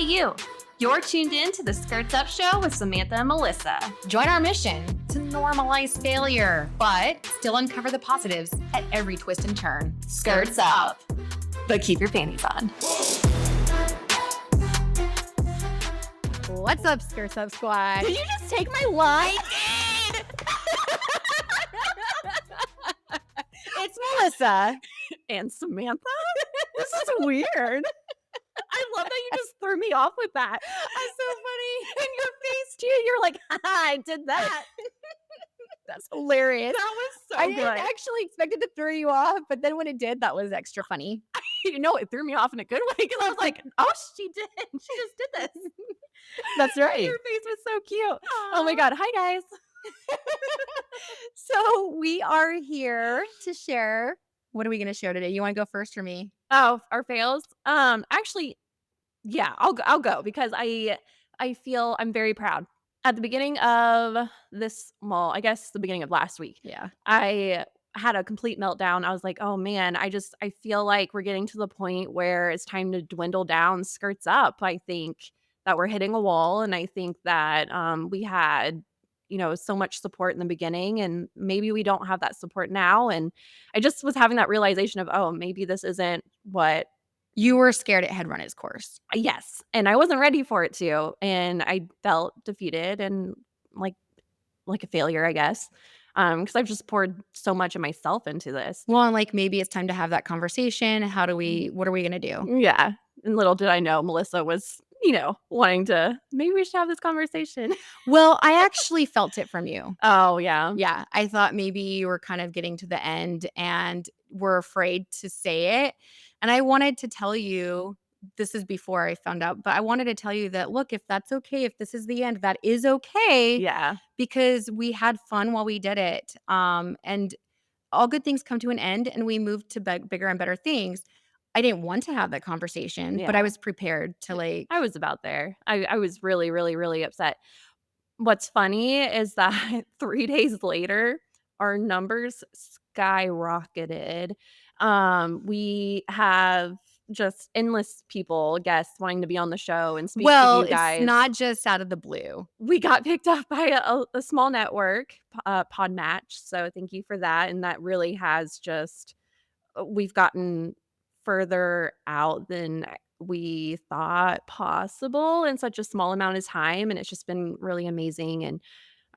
you. You're tuned in to the Skirts Up Show with Samantha and Melissa. Join our mission to normalize failure, but still uncover the positives at every twist and turn. Skirts up. But keep your panties on. What's up, Skirts Up Squad? Did you just take my line? It's Melissa. And Samantha? This is weird. I love that you just threw me off with that. That's so funny. And your face too. You're like, I did that. That's hilarious. That was so I good. didn't actually expect it to throw you off, but then when it did, that was extra funny. You know, it threw me off in a good way because I was like, oh, she did. She just did this. That's right. Your face was so cute. Aww. Oh my God. Hi, guys. So we are here to share. What are we going to share today? You want to go first or me? Oh, our fails. Actually, yeah, I'll go because I feel I'm very proud. At the beginning of this, well, I guess the beginning of last week, Yeah. I had a complete meltdown. I was like, oh man, I feel like we're getting to the point where it's time to dwindle down, skirts up. I think that we're hitting a wall, and I think that we had, so much support in the beginning, and maybe we don't have that support now. And I just was having that realization of, oh, maybe this isn't what You were scared it had run its course. yes. And I wasn't ready for it to. And I felt defeated and like a failure, I guess. Because I've just poured so much of myself into this. Well, and like maybe it's time to have that conversation. What are we going to do? Yeah. And little did I know Melissa was, wanting to, maybe we should have this conversation. Well, I actually felt it from you. Oh, yeah. Yeah. I thought maybe you were kind of getting to the end and were afraid to say it. And I wanted to tell you, this is before I found out, but I wanted to tell you that, look, if that's okay, if this is the end, that is okay. Yeah. Because we had fun while we did it. And all good things come to an end, and we moved to bigger and better things. I didn't want to have that conversation, but I was prepared to I was about there. I was really, really, really upset. What's funny is that 3 days later, our numbers skyrocketed. We have just endless guests wanting to be on the show and speak to you guys. It's not just out of the blue. We got picked up by a small network, Podmatch. So thank you for that. And that really has we've gotten further out than we thought possible in such a small amount of time. And it's just been really amazing. And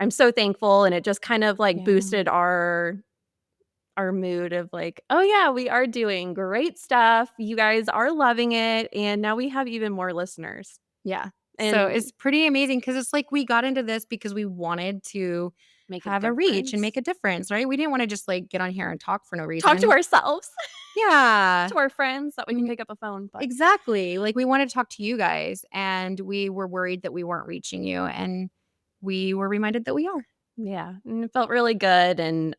I'm so thankful. And it just kind of boosted our mood of oh yeah, we are doing great stuff. You guys are loving it. And now we have even more listeners. Yeah. And so it's pretty amazing because it's we got into this because we wanted to have a reach and make a difference, right? We didn't want to just get on here and talk for no reason. Talk to ourselves. Yeah. To our friends that we can pick up a phone. But. Exactly. We wanted to talk to you guys, and we were worried that we weren't reaching you, and we were reminded that we are. Yeah. And it felt really good. And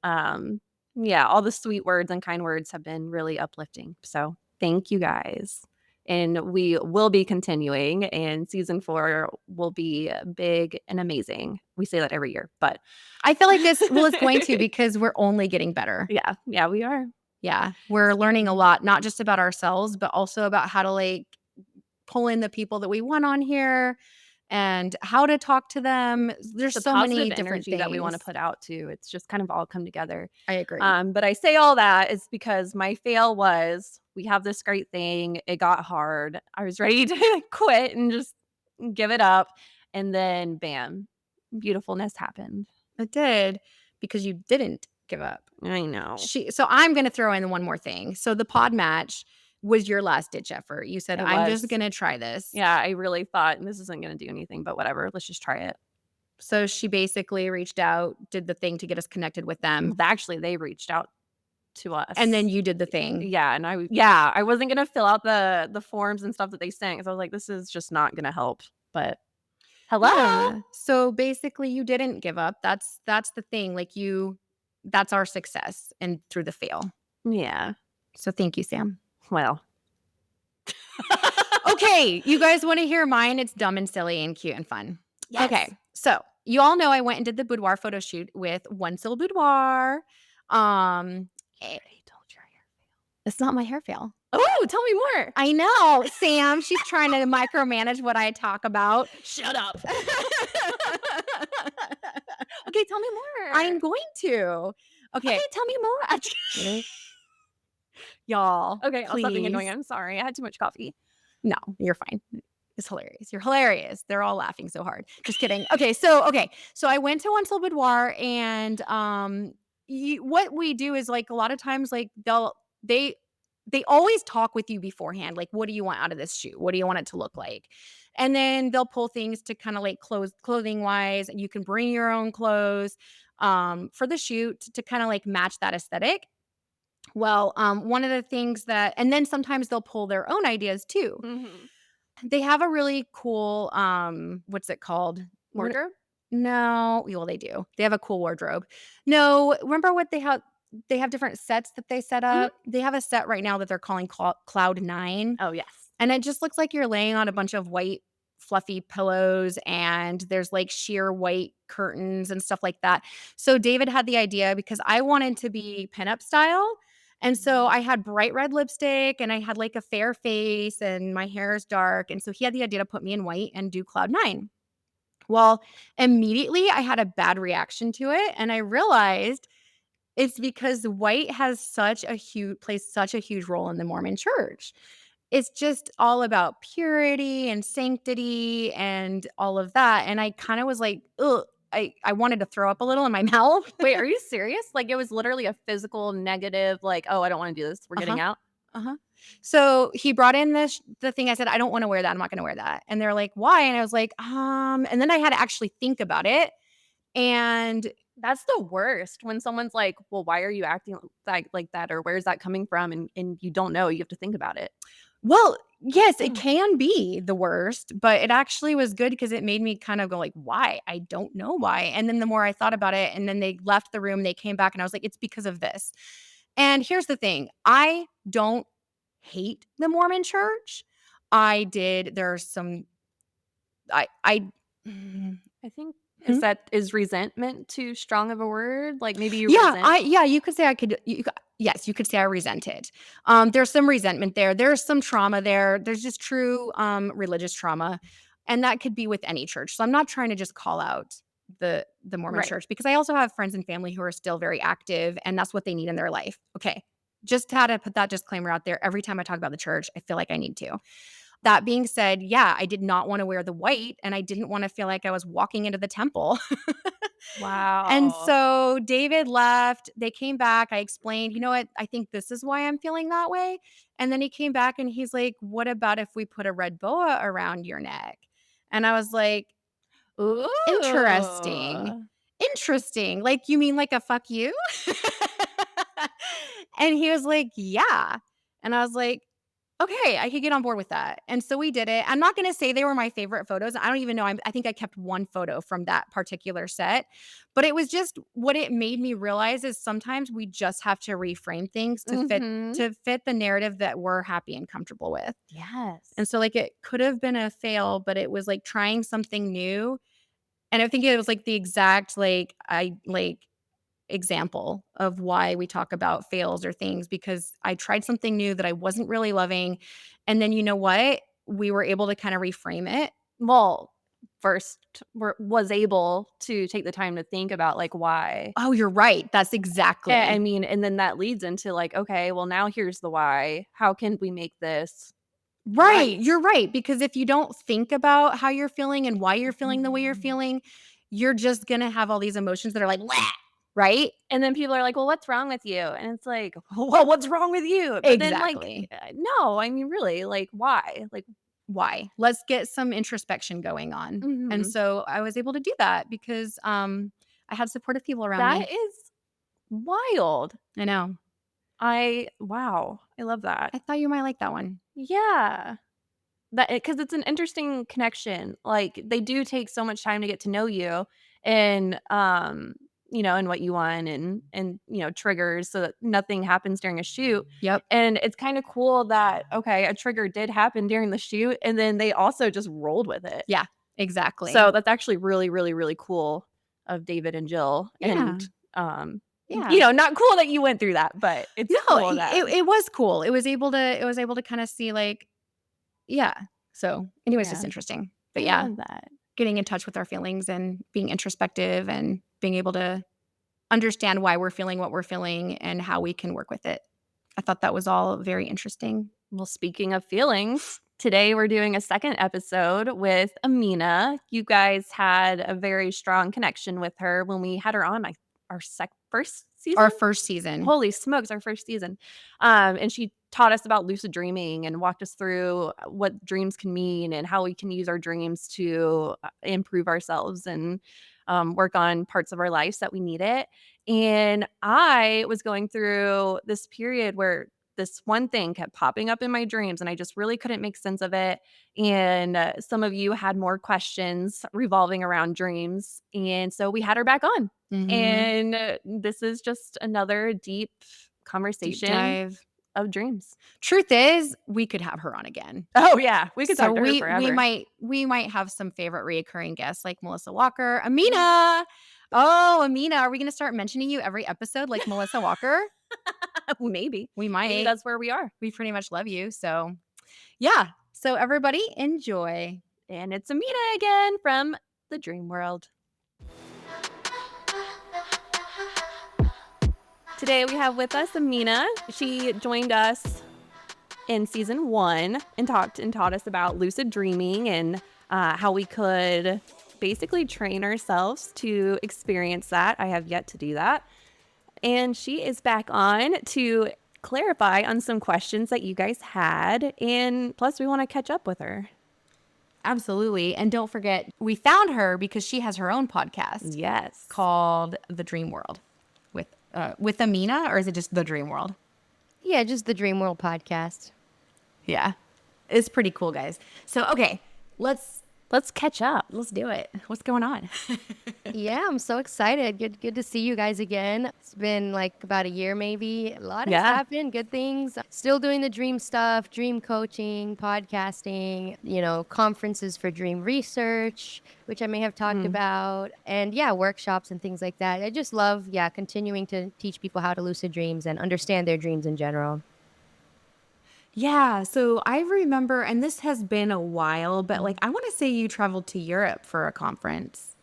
yeah, all the sweet words and kind words have been really uplifting. So thank you guys. And we will be continuing, and season 4 will be big and amazing. We say that every year, but I feel like it's going to because we're only getting better. Yeah. Yeah, we are. Yeah. We're learning a lot, not just about ourselves, but also about how to pull in the people that we want on here and how to talk to them. There's so many different things that we want to put out too. It's just kind of all come together. I agree. But I say all that is because my fail was we have this great thing. It got hard. I was ready to quit and just give it up. And then bam, beautifulness happened. It did, because you didn't give up. I know. So I'm going to throw in one more thing. So the pod match was your last ditch effort. You said, I'm just going to try this. Yeah, I really thought this isn't going to do anything, but whatever. Let's just try it. So she basically reached out, did the thing to get us connected with them. Actually, they reached out to us. And then you did the thing. Yeah. And I wasn't going to fill out the forms and stuff that they sent because I was like, this is just not going to help. But hello. Yeah. So basically you didn't give up. That's the thing. That's our success and through the fail. Yeah. So thank you, Sam. Well. Okay. You guys want to hear mine? It's dumb and silly and cute and fun. Yes. Okay. So you all know I went and did the boudoir photo shoot with One Soul Boudoir. I told you your It's not my hair fail. Oh, tell me more. I know, Sam, she's trying to micromanage what I talk about. Shut up. Okay, tell me I'm more. going to. Okay. Okay, tell me more. Y'all, Okay, I'll stop being annoying. please. I'm sorry. I had too much coffee. No, you're fine. It's hilarious. You're hilarious. They're all laughing so hard. Just kidding. Okay, so I went to one Soul Boudoir and, what we do is, like, a lot of times, like, they they always talk with you beforehand, like, "What do you want out of this shoot? What do you want it to look like?" And then they'll pull things to kinda, like, clothing-wise, and you can bring your own clothes, for the shoot to kinda, like, match that aesthetic. Well, one of the things that and then sometimes they'll pull their own ideas too. Mhm. They have a really cool, what's it called? What Wardrobe? no, well, they do. They have a cool wardrobe. No, remember what they have different sets that they set Mhm. up? They have a set right now that they're calling Cloud 9, Oh, yes. and it just looks like you're laying on a bunch of white fluffy pillows, and there's, like, sheer white curtains and stuff like that. So David had the idea because I wanted to be pinup style, and so I had bright red lipstick, and I had, like, a fair face, and my hair is dark, and so he had the idea to put me in white and do Cloud 9. Well, immediately I had a bad reaction to it, and I realized it's because white has such a huge plays such a huge role in the Mormon church. It's just all about purity and sanctity and all of that, and I kinda was like, "Ugh," I wanted to throw up a little in my mouth. Wait, are you serious? Like, it was literally a physical negative, like, "Oh, I don't wanna do this. We're getting Uh-huh, out?" uh-huh. So, he brought in the thing, I said, "I don't wanna wear that, I'm not gonna wear that." And they're like, "Why?" And I was like, and then I had to actually think about it, and That's the worst when someone's like, "Well, why are you acting like that?" Or, "Where's that coming from?" And you don't know, you have to think about it. well, yes, it can be the worst, but it actually was good because it made me kind of go like, "Why? I don't know why." And then the more I thought about it and then they left the room, they came back and I was like, "It's because of this." And here's the thing, I don't hate the Mormon church. I did there's some I mm, I think hmm? is resentment too strong of a word? Like, maybe you Yeah, resent. you could say I could yes, you could say I resent it. There's some resentment there. There's some trauma there. There's just true, religious trauma, and that could be with any church. So I'm not trying to just call out the Mormon Right. church because I also have friends and family who are still very active, and that's what they need in their life. Okay, just had to put that disclaimer out there. Every time I talk about the church, I feel like I need to. That being said, yeah, I did not wanna wear the white, and I didn't wanna feel like I was walking into the temple. And Wow. so David left, they came back, I explained, "You know what? I think this is why I'm feeling that way." And then he came back and he's like, "What about if we put a red boa around your neck?" And I was like, "Interesting. Ooh. Interesting. Like, you mean like a fuck you?" And he was like, "Yeah." And I was like, "Okay, I could get on board with that." And so we did it. I'm not gonna say they were my favorite photos. I don't even know. I think I kept one photo from that particular set, but it was just what it made me realize is sometimes we just have to reframe things Mhm. to fit the narrative that we're happy and comfortable with. And Yes. so, like, it could have been a fail, but it was like trying something new. And I think it was like the exact example of why we talk about fails or things because I tried something new that I wasn't really loving. And then you know what? We were able to kind of reframe it. Well, first was able to take the time to think about, like, why. Oh, you're right. That's I exactly mean, and then that leads into, like, okay, well, now here's the why. How can we make this right. right? You're right. Because if you don't think about how you're feeling and why you're feeling the way you're Mhm. feeling, you're just going to have all these emotions that are like, "Bleh," right? And then people are like, "Well, what's wrong with you?" And it's like, "Well, what's wrong with you?" But then, like, Exactly. no, I mean, really, like, why? Like, Why? Let's get some introspection going on. And mhm. so I was able to do that because I had supportive people around That me. is wild. I know. Wow, I love that. I thought you might like that one. Yeah. That because it's an interesting connection, like, they do take so much time to get to know you and, and what you want and triggers so that nothing happens during a shoot, Yep. and it's kinda cool that, okay, a trigger did happen during the shoot, and then they also just rolled with it. Yeah, exactly. So that's actually really, really, really cool of David and Jill, Yeah. um, Yeah. not cool that you went through that, but it's No, cool that it was cool. It was able to kinda see, like yeah. So, anyways, just yeah, interesting. But I yeah, love that. getting in touch with our feelings and being introspective and being able to understand why we're feeling what we're feeling and how we can work with it. I thought that was all very interesting. Well, speaking of feelings, today we're doing a second episode with Amina. You guys had a very strong connection with her when we had her on our first season. Our first season. Holy smokes, our first season. And she taught us about lucid dreaming and walked us through what dreams can mean and how we can use our dreams to improve ourselves and work on parts of our lives that we need it. And I was going through this period where this one thing kept popping up in my dreams and I just really couldn't make sense of it. And some of you had more questions revolving around dreams. And so we had her back on. Mhm. And this is just another deep Deep conversation dive. of dreams. Truth is, we could have her on again. Oh, yeah. We could So talk to her we forever. might have some favorite reoccurring guests like Melissa Walker, Amina. Oh, Amina, are we gonna start mentioning you every episode like Melissa Walker? Maybe. We Maybe might. that's where we are. We pretty much love you. So yeah. So everybody enjoy. And it's Amina again from the dream world. Today we have with us Amina. She joined us in season 1 and taught us about lucid dreaming and how we could basically train ourselves to experience that. I have yet to do that. And she is back on to clarify on some questions that you guys had. And plus, we want to catch up with her. Absolutely. And don't forget, we found her because she has her own podcast Yes. called The Dream World with Amina, or is it just The Dream World? Yeah, just the Dream World podcast. Yeah. It's pretty cool, guys. So, okay, let's catch up. let's do it. What's going on? Yeah, I'm so excited. Good to see you guys again. It's been like about a year maybe. A lot has Yeah. happened, good things. Still doing the dream stuff, dream coaching, podcasting, conferences for dream research, which I may have talked about, and yeah, workshops and things like that. I just love, continuing to teach people how to lucid dreams and understand their dreams in general. Yeah, so I remember, and this has been a while, but like I want to say you traveled to Europe for a conference.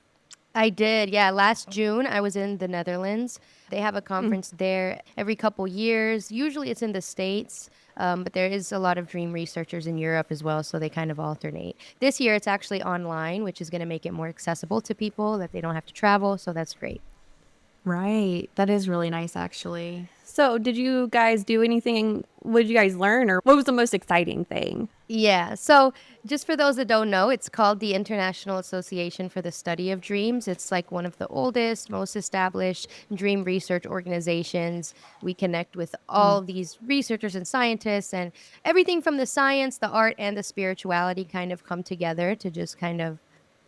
I did, yeah. Last June, I was in the Netherlands. They have a conference there every couple years. Usually it's in the States, but there is a lot of dream researchers in Europe as well, so they kind of alternate. This year, it's actually online, which is going to make it more accessible to people, that they don't have to travel, so that's great. Right. That is really nice, actually. So, did you guys do anything? What did you guys learn, or what was the most exciting thing? Yeah. So, just for those that don't know, it's called the International Association for the Study of Dreams. It's like one of the oldest, most established dream research organizations. We connect with all these researchers and scientists, and everything from the science, the art, and the spirituality kind of come together to just kind of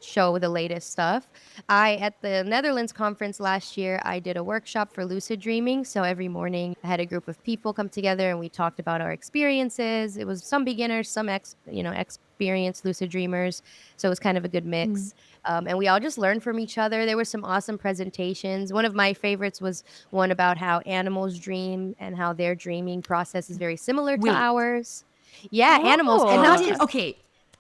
show the latest stuff. At the Netherlands conference last year, I did a workshop for lucid dreaming. So every morning I had a group of people come together and we talked about our experiences. It was some beginners, some experienced lucid dreamers. So it was kind of a good mix. And we all just learned from each other. There were some awesome presentations. One of my favorites was one about how animals dream and how their dreaming process is very similar to Wait. ours. Yeah, animals. And Oh.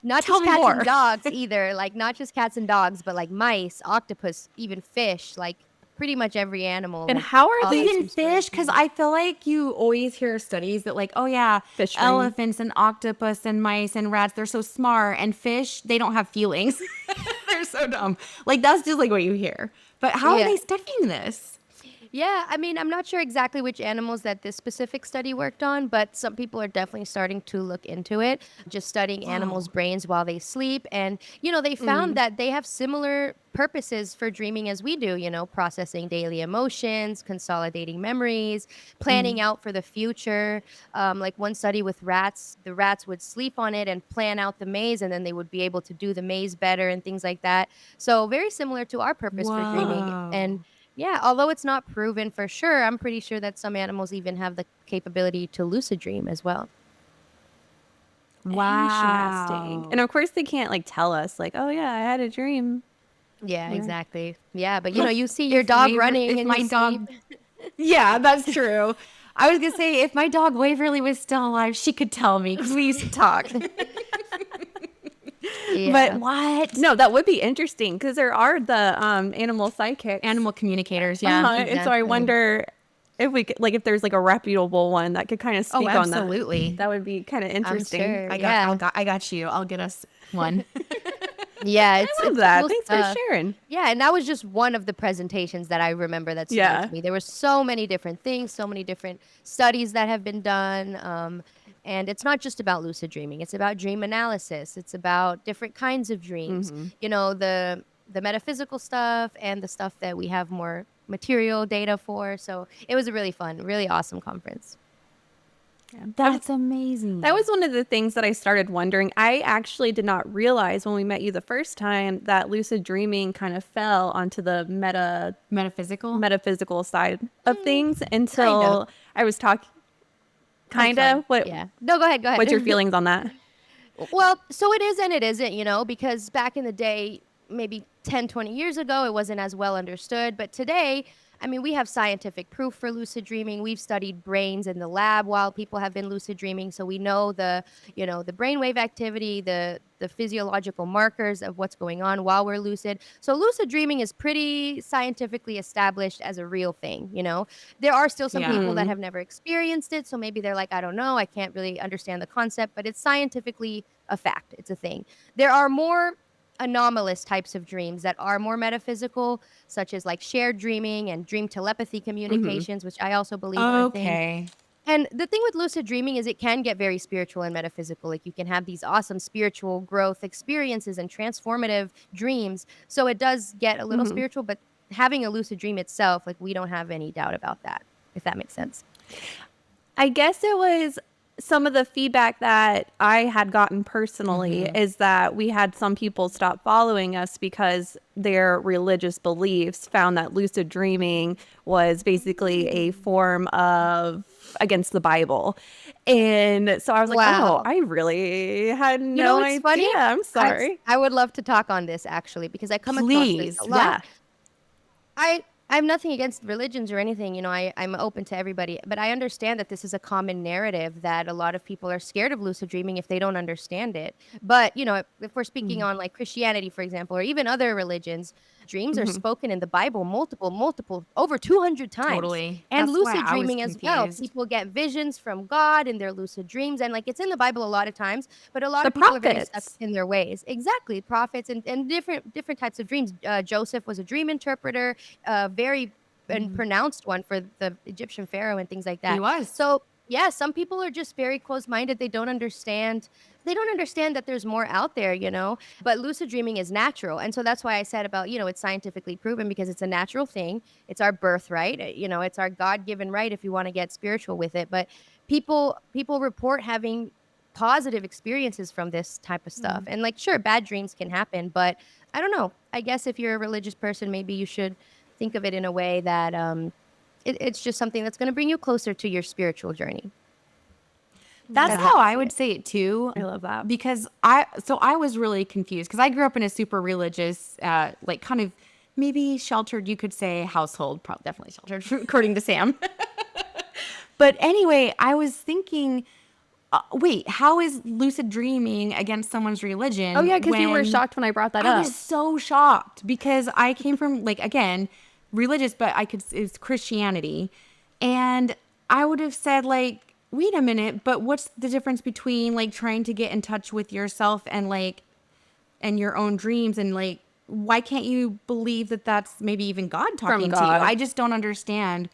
not Tell just me cats more. and dogs either. Like, not just cats and dogs, but like mice, octopus, even fish. Like, pretty much every animal. And like, how are all they has Even some sort of fish, because I feel like you always hear studies that like, oh yeah, Fish dream. elephants and octopus and mice and rats, they're so smart, and fish, they don't have feelings. They're so dumb. Like that's just like what you hear. But how are Yeah. they studying this? Yeah, I mean, I'm not sure exactly which animals that this specific study worked on, but some people are definitely starting to look into it, just studying animals' brains while they sleep. And, they found that they have similar purposes for dreaming as we do, processing daily emotions, consolidating memories, planning out for the future. Like one study with rats, the rats would sleep on it and plan out the maze, and then they would be able to do the maze better and things like that. So, very similar to our purpose for dreaming. And yeah, although it's not proven for sure, I'm pretty sure that some animals even have the capability to lucid dream as well. Interesting. And of course, they can't like tell us, like, oh, yeah, I had a dream. Yeah, Yeah. exactly. Yeah, but you see your dog running If in my his dog sleep. Yeah, that's true. I was gonna say if my dog Waverly was still alive, she could tell me because we used to talk. But Yeah. what? No, that would be interesting because there are the animal psychics. Animal communicators, yeah. And so I Exactly. wonder if we could, like, if there's like a reputable one that could kind of Oh, speak on that. absolutely. That would be kind of I'm interesting. sure. Yeah. I got you. I'll get us one. Yeah, I love it's that. cool Thanks for stuff. sharing. Yeah, and that was just one of the presentations that I remember that stood out Yeah. to me. There were so many different things, so many different studies that have been done. And it's not just about lucid dreaming. It's about dream analysis. It's about different kinds of dreams. Mm-hmm. You know, the metaphysical stuff and the stuff that we have more material data for. So it was a really fun, really awesome conference. That's amazing. That was one of the things that I started wondering. I actually did not realize when we met you the first time that lucid dreaming kind of fell onto the metaphysical side of things until I was talking. Kind of. What? Yeah. No, go ahead. Go ahead. What's your feelings on that? Well, so it is and it isn't, you know, because back in the day, maybe 10, 20 years ago, it wasn't as well understood. But today, I mean, we have scientific proof for lucid dreaming. We've studied brains in the lab while people have been lucid dreaming. So we know the brainwave activity, the physiological markers of what's going on while we're lucid. So lucid dreaming is pretty scientifically established as a real thing, you know. There are still some Yeah. people that have never experienced it. So maybe they're like, I don't know, I can't really understand the concept, but it's scientifically a fact. It's a thing. There are more anomalous types of dreams that are more metaphysical, such as like shared dreaming and dream telepathy communications, which I also believe are a thing. Okay. And the thing with lucid dreaming is it can get very spiritual and metaphysical. Like you can have these awesome spiritual growth experiences and transformative dreams. So it does get a little spiritual, but having a lucid dream itself, like we don't have any doubt about that, if that makes sense. I guess it was some of the feedback that I had gotten personally is that we had some people stop following us because their religious beliefs found that lucid dreaming was basically a form of against the Bible. And so I was like, Wow. oh, I really had You know no what's idea. funny? I'm sorry. I would love to talk on this actually because I come across Please, this a lot. I have nothing against religions or anything, you know, I'm open to everybody, but I understand that this is a common narrative that a lot of people are scared of lucid dreaming if they don't understand it. But, you know, if we're speaking on like Christianity, for example, or even other religions, dreams are spoken in the Bible multiple, over 200 times. Totally. And That's why lucid I was dreaming as well. confused. People get visions from God in their lucid dreams. And like it's in the Bible a lot of times, but a lot The of people are very stuck prophets. in their ways. Exactly. Prophets and different types of dreams. Joseph was a dream interpreter, very and pronounced one for the Egyptian pharaoh and things like that. He was. So yeah, some people are just very close-minded. They don't understand. They don't understand that there's more out there, you know. But lucid dreaming is natural, and so that's why I said about it's scientifically proven because it's a natural thing. It's our birthright, you know. It's our God-given right if you want to get spiritual with it. But people report having positive experiences from this type of stuff, and like sure, bad dreams can happen, but I don't know. I guess if you're a religious person, maybe you should think of it in a way that it's just something that's going to bring you closer to your spiritual journey. That's how I would say it too. I love that. Because I was really confused because I grew up in a super religious, like kind of maybe sheltered, you could say, household, probably definitely sheltered according to Sam. But anyway, I was thinking, wait, how is lucid dreaming against someone's religion? Oh, yeah, because you were when shocked when I brought that I up. was so shocked because I came from, like, again, religious, but it's Christianity. And I would have said, like, wait a minute, but what's the difference between, like, trying to get in touch with yourself and, like, and your own dreams and, like, why can't you believe that that's maybe even God talking to you? God. I just don't understand.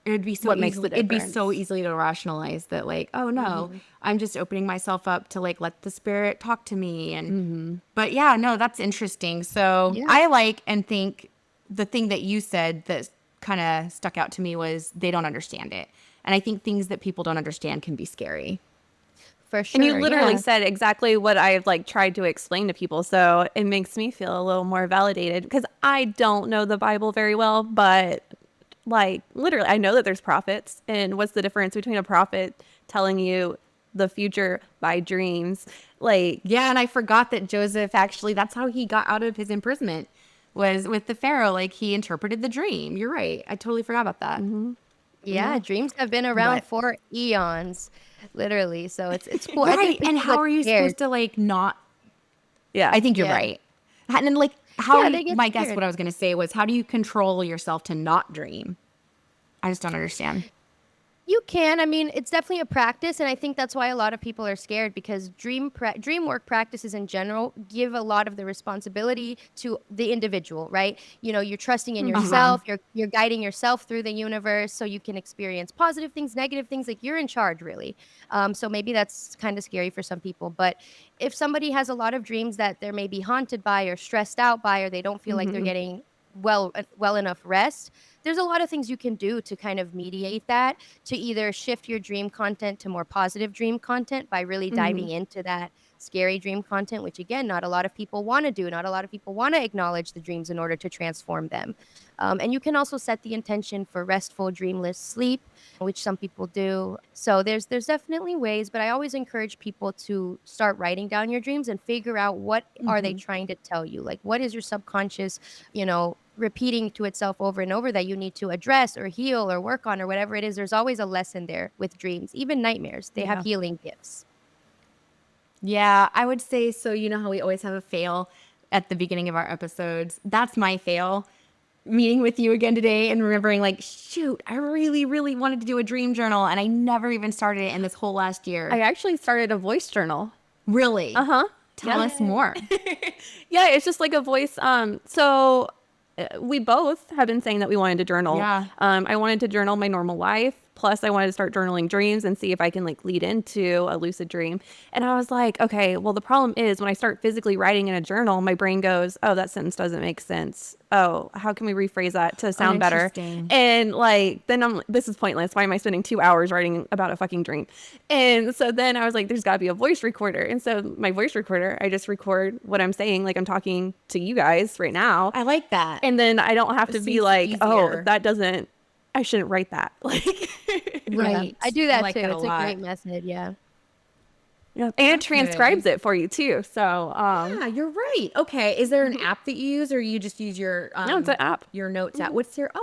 It would be so What makes the it'd be difference? so easily to rationalize that, like, oh no, I'm just opening myself up to, like, let the spirit talk to me. And but yeah, no, that's interesting. So Yeah. I like and think the thing that you said that kind of stuck out to me was they don't understand it. And I think things that people don't understand can be scary. For sure. And you literally yeah. said exactly what I've like tried to explain to people. So it makes me feel a little more validated because I don't know the Bible very well, but like literally I know that there's prophets. And what's the difference between a prophet telling you the future by dreams? Like, Yeah, and I forgot that Joseph actually, that's how he got out of his imprisonment was with the Pharaoh. Like, he interpreted the dream. You're right. I totally forgot about that. Yeah, dreams have been around But for eons, literally. So it's cool. I right, think and people how get are you scared. supposed to like not Yeah. I think you're Yeah. right. And then like how Yeah, do you, they get my guess scared. what I was going to say was how do you control yourself to not dream? I just don't understand. You can. I mean, it's definitely a practice, and I think that's why a lot of people are scared because dream work practices in general give a lot of the responsibility to the individual, right? You know, you're trusting in Mhm. Uh-huh. yourself, you're guiding yourself through the universe so you can experience positive things, negative things, like you're in charge really. So maybe that's kind of scary for some people, but if somebody has a lot of dreams that they're maybe haunted by or stressed out by or they don't feel like they're Mhm. getting well enough rest, there's a lot of things you can do to kind of mediate that, to either shift your dream content to more positive dream content by really diving Mhm. into that scary dream content, which again, not a lot of people want to do. Not a lot of people want to acknowledge the dreams in order to transform them. And you can also set the intention for restful, dreamless sleep, which some people do. So there's definitely ways, but I always encourage people to start writing down your dreams and figure out what are they Mhm. trying to tell you? Like what is your subconscious, repeating to itself over and over that you need to address or heal or work on or whatever it is. There's always a lesson there with dreams, even nightmares. They have Yeah. healing gifts. Yeah, I would say so. You know how we always have a fail at the beginning of our episodes? That's my fail. Meeting with you again today and remembering, like, shoot, I really, really wanted to do a dream journal and I never even started it in this whole last I year. actually started a voice journal. Really? Uh-huh. Tell Yeah. us more. Yeah, it's just like a voice. We both have been saying that we wanted to journal. Yeah. I wanted to journal my normal life. Plus, I wanted to start journaling dreams and see if I can like lead into a lucid dream. And I was like, okay, well, the problem is when I start physically writing in a journal, my brain goes, oh, that sentence doesn't make sense. Oh, how can we rephrase that to Oh, sound better? interesting. And like, then this is pointless. Why am I spending 2 hours writing about a fucking dream? And so then I was like, there's got to be a voice recorder. And so my voice recorder, I just record what I'm saying, like I'm talking to you guys right now. I like that. And then I don't have It to be seems like, oh, easier. that doesn't, I shouldn't write that. Like, Yeah, Right. I do I that like too. that a It's a lot. great method. Yeah. yeah. Well, And it that's good. transcribes it for you too. So, Yeah, you're right. Okay. Is there an mhm. app that you use or you just use No, it's an app. your notes app? Mhm.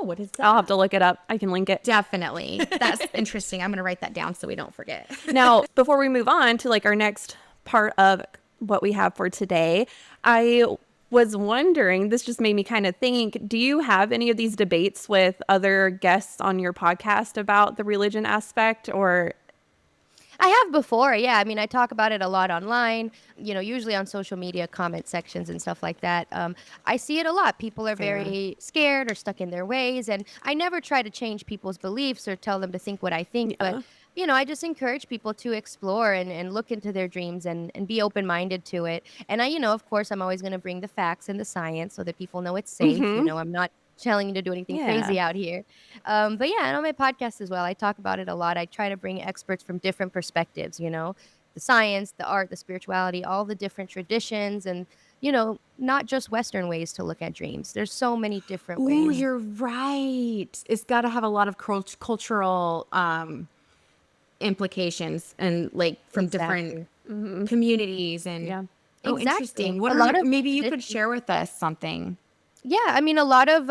What is I'll have that? to look it up. I can link it. Definitely. That's interesting. I'm gonna write that down so we don't forget. Now, before we move on to like our next part of what we have for today, I was wondering, this just made me kind of think, do you have any of these debates with other guests on your podcast about the religion aspect or I have before, yeah. I mean, I talk about it a lot online, usually on social media comment sections and stuff like that. I see it a lot. People are Fair. very scared or stuck in their ways. And I never try to change people's beliefs or tell them to think what I think. But, yeah. I just encourage people to explore and look into their dreams and be open minded to it. And of course, I'm always going to bring the facts and the science so that people know it's safe. Mhm. I'm not telling you to do anything Yeah. crazy out here. But yeah, and on my podcast as well, I talk about it a lot. I try to bring experts from different perspectives, the science, the art, the spirituality, all the different traditions, and, not just Western ways to look at dreams. There's so many different Ooh, ways. you're right. It's got to have a lot of cultural implications and like from different Exactly. Mhm. communities and Yeah. oh, Exactly. interesting. What A are lot of maybe you could traditions. share with us something? Yeah, I mean, a lot of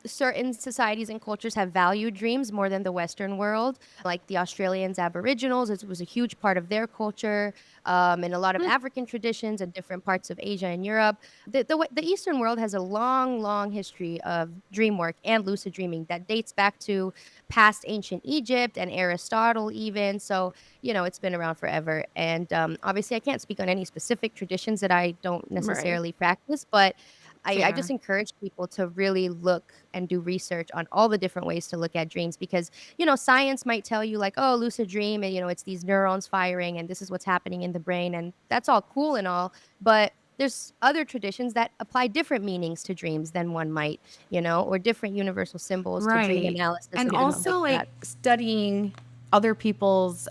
certain societies and cultures have valued dreams more than the Western world. Like the Australians, Aboriginals, it was a huge part of their culture, and a lot of Mm. African traditions and different parts of Asia and Europe. The Eastern world has a long, long history of dream work and lucid dreaming that dates back to past ancient Egypt and Aristotle, even. So, it's been around forever. And obviously, I can't speak on any specific traditions that I don't Right. necessarily practice, but I just Fair. encourage people to really look and do research on all the different ways to look at dreams because, science might tell you like, oh, lucid dream, and, it's these neurons firing and this is what's happening in the brain. And that's all cool and all. But there's other traditions that apply different meanings to dreams than one might, or different universal symbols to dream Right. analysis And and things like also like that. studying other people's